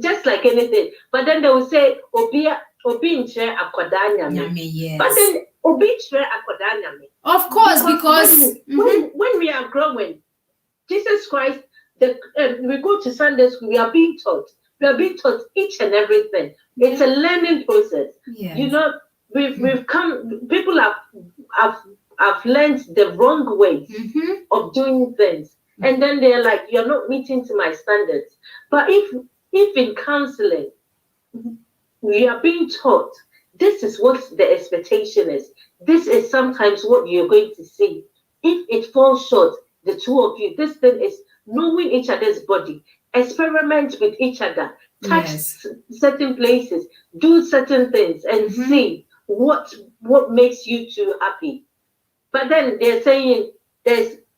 just like anything. But then they will say, obi nche akwadaa nyame. Yummy, yes. But then obi nche akwadaa nyame. Of course, because when we are growing, Jesus Christ, we go to Sunday school, we are being taught. We are being taught each and everything. It's a learning process. yes. You know, we've come. People have learned the wrong ways Mhm. of doing things, and then they're like, "You're not meeting to my standards." But if in counseling we are being taught, this is what the expectation is. This is sometimes what you're going to see. If it falls short, the two of you, this thing is knowing each other's body, experiment with each other, touch Yes. certain places, do certain things, and see what makes you two happy. But then they're saying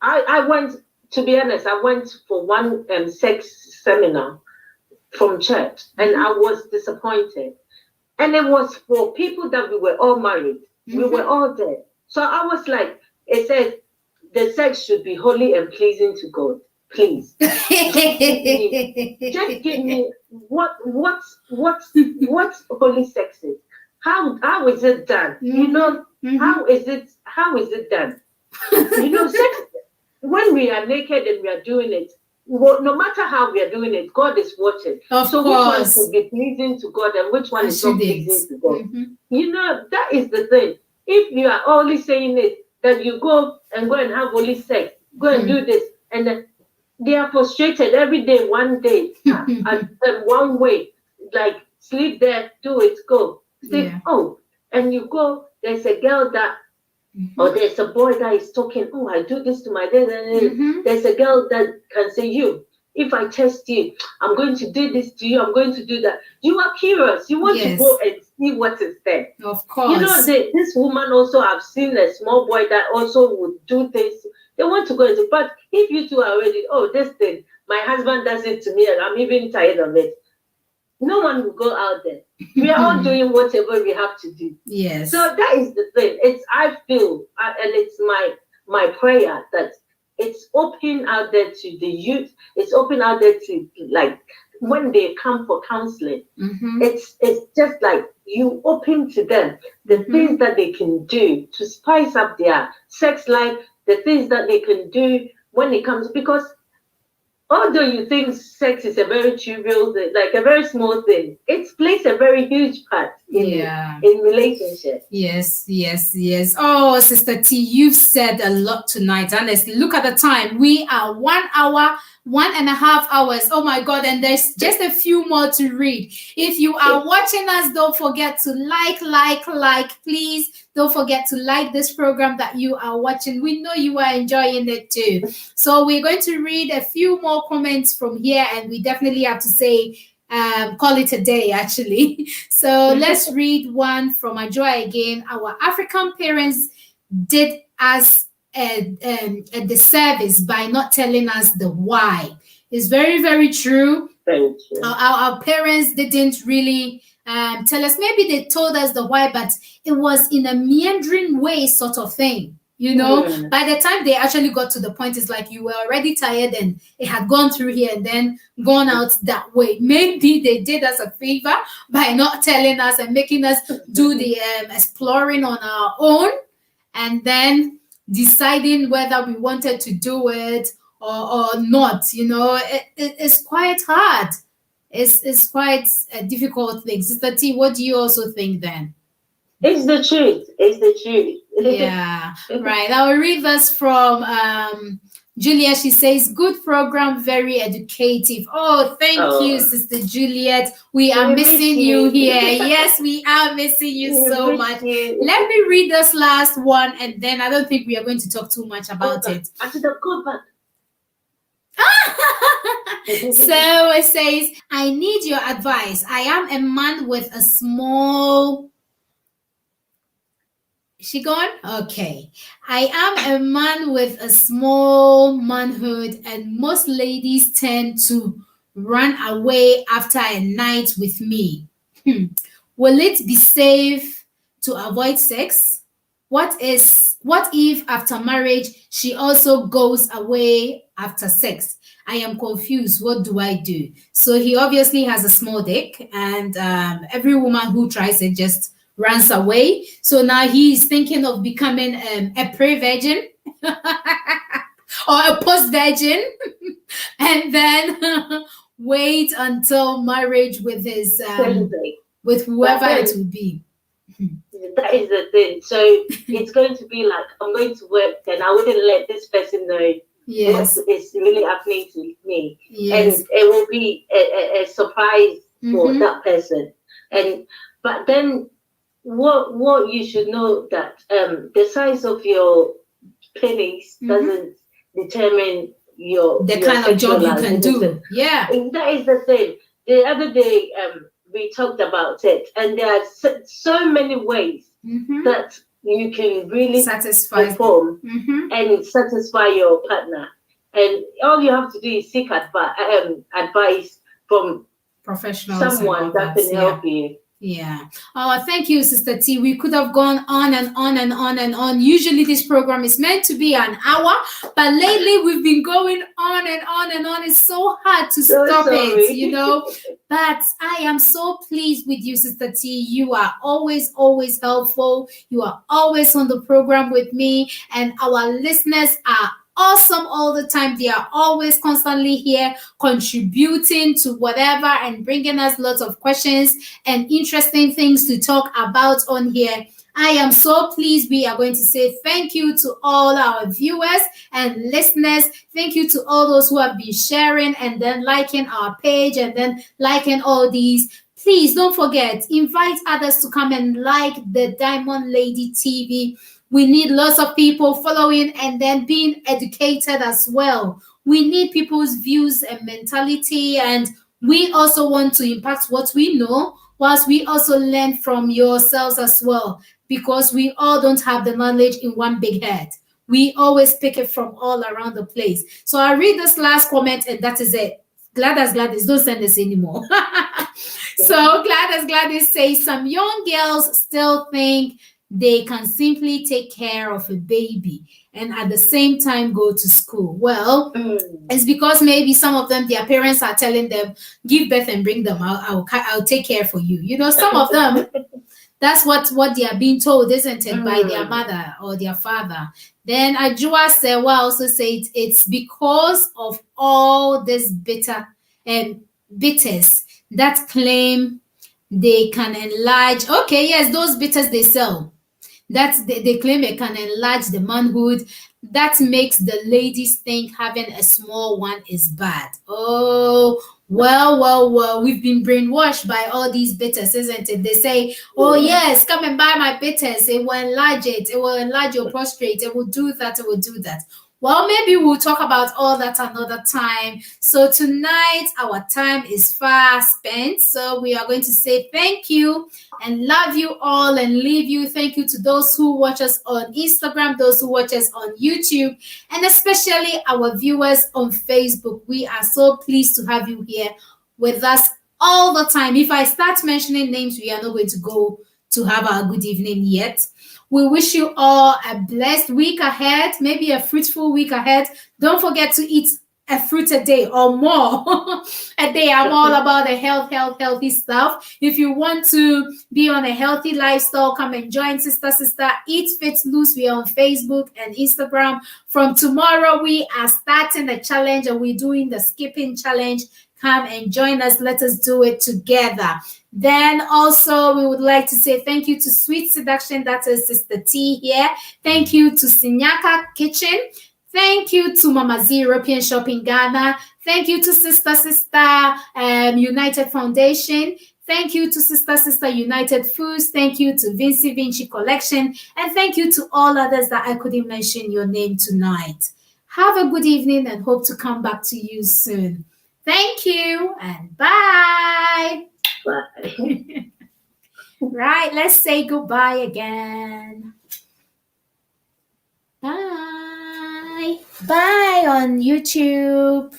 I went, to be honest, I went for one sex seminar from church, and I was disappointed. And it was for people that we were all married. We were all there. So I was like, it says the sex should be holy and pleasing to God. Please. Just give me what holy sex is. How is it done? You know, how is it done? You know, sex, when we are naked and we are doing it, no matter how we are doing it, God is watching. Of So which one course. should be pleasing to God and which one I is not shouldn't. pleasing to God? Mhm. You know, that is the thing. If you are only saying it, that you go and have only sex, go and do this, and then they are frustrated every day, one day, and one way, like sleep there, do it, go. Say, Yeah. oh, and you go, there's a girl that, or there's a boy that is talking, oh, I do this to my dad. Mhm. There's a girl that can say, you, if I test you, I'm going to do this to you, I'm going to do that. You are curious. You want to Yes. go and see what is there. Of course. You know, this woman also, I've seen a small boy that also would do things. They want to go into, but if you two are already, oh, this thing, my husband does it to me and I'm even tired of it. No one will go out there. We are all doing whatever we have to do. Yes. So that is the thing. I feel, and it's my prayer that it's open out there to the youth. It's open out there to, like, when they come for counseling. Mhm. It's just like you open to them the things that they can do to spice up their sex life, the things that they can do when it comes, because although you think sex is a very trivial thing, like a very small thing, it plays a very huge part in relationships. Yes, yes, yes. Oh, Sister T, you've said a lot tonight. Honestly, look at the time. We are 1 hour, 1.5 hours. Oh my God. And there's just a few more to read. If you are watching us, don't forget to like. Please don't forget to like this program that you are watching. We know you are enjoying it too. So we're going to read a few more comments from here, and we definitely have to say, call it a day, actually. So let's read one from Ajoy again. Our African parents did us a disservice by not telling us the why. It's very, very true. Thank you. Our parents didn't really tell us. Maybe they told us the why, but it was in a meandering way, sort of thing. You know, by the time they actually got to the point, it's like you were already tired and it had gone through here and then gone out that way. Maybe they did us a favor by not telling us and making us do the exploring on our own, and then deciding whether we wanted to do it or not. You know, it's quite hard. It's quite a difficult thing. Sister T, what do you also think then? It's the truth. It's the truth. Yeah, right. I will read this from Julia. She says, good program, very educative. Oh, thank you, Sister Juliet. We are missing you here. Yes, we are missing you so much. Let me read this last one, and then I don't think we are going to talk too much about it. Go back. So it says, I need your advice. I am a man with a small... She gone? Okay. I am a man with a small manhood, and most ladies tend to run away after a night with me. Will it be safe to avoid sex? What if after marriage she also goes away after sex? I am confused. What do I do? So he obviously has a small dick, and every woman who tries it just runs away. So now he's thinking of becoming a pre-virgin or a post-virgin, and then wait until marriage with his with whoever it will be. That is the thing. So it's going to be like, I'm going to work, and I wouldn't let this person know what is really happening to me. Yes. And it will be a surprise for that person. But then what you should know that the size of your penis doesn't determine the kind of job you can do. Yeah, that is the thing. The other day we talked about it, and there are so many ways that you can really perform and satisfy your partner, and all you have to do is seek advice from professionals, someone that can help you. Yeah. Oh, thank you, Sister T. We could have gone on and on and on and on. Usually this program is meant to be an hour, but lately we've been going on and on and on. It's so hard to stop it, you know. But I am so pleased with you, Sister T. You are always, always helpful. You are always on the program with me, and our listeners are awesome all the time. They are always constantly here contributing to whatever and bringing us lots of questions and interesting things to talk about on here. I am so pleased. We are going to say thank you to all our viewers and listeners. Thank you to all those who have been sharing and then liking our page and then liking all these. Please don't forget, invite others to come and like the Diamond Lady TV. We need lots of people following and then being educated as well. We need people's views and mentality, and we also want to impact what we know, whilst we also learn from yourselves as well, because we all don't have the knowledge in one big head. We always pick it from all around the place. So I'll read this last comment and that is it. Gladys, don't send this anymore. So Gladys says, some young girls still think they can simply take care of a baby and at the same time go to school. Well, it's because maybe some of them, their parents are telling them, give birth and bring them out. I'll take care for you. You know, some of them, that's what they are being told, isn't it, by their mother or their father. Then Ajua Sewa also said it's because of all this bitters that claim they can enlarge. Okay, yes, those bitters they sell. That they claim it can enlarge the manhood. That makes the ladies think having a small one is bad. Oh, well, we've been brainwashed by all these bitters, isn't it? They say, oh yes, come and buy my bitters. It will enlarge it. It will enlarge your prostate. It will do that. It will do that. Well, maybe we'll talk about all that another time. So tonight, our time is far spent. So we are going to say thank you and love you all and leave you. Thank you to those who watch us on Instagram, those who watch us on YouTube, and especially our viewers on Facebook. We are so pleased to have you here with us all the time. If I start mentioning names, we are not going to go to have our good evening yet. We wish you all a blessed week ahead, maybe a fruitful week ahead. Don't forget to eat a fruit a day or more a day. I'm all about the healthy stuff. If you want to be on a healthy lifestyle, come and join Sister Eat Fit Loose. We are on Facebook and Instagram. From tomorrow, we are starting a challenge and we're doing the skipping challenge. Come and join us. Let us do it together. Then also, we would like to say thank you to Sweet Seduction. That is Sister T here. Thank you to Sinyaka Kitchen. Thank you to Mama Z European Shop in Ghana. Thank you to Sister United Foundation. Thank you to Sister United Foods. Thank you to Vinci Vinci Collection. And thank you to all others that I couldn't mention your name tonight. Have a good evening and hope to come back to you soon. Thank you and bye. Bye. Right, let's say goodbye again. Bye. Bye on YouTube.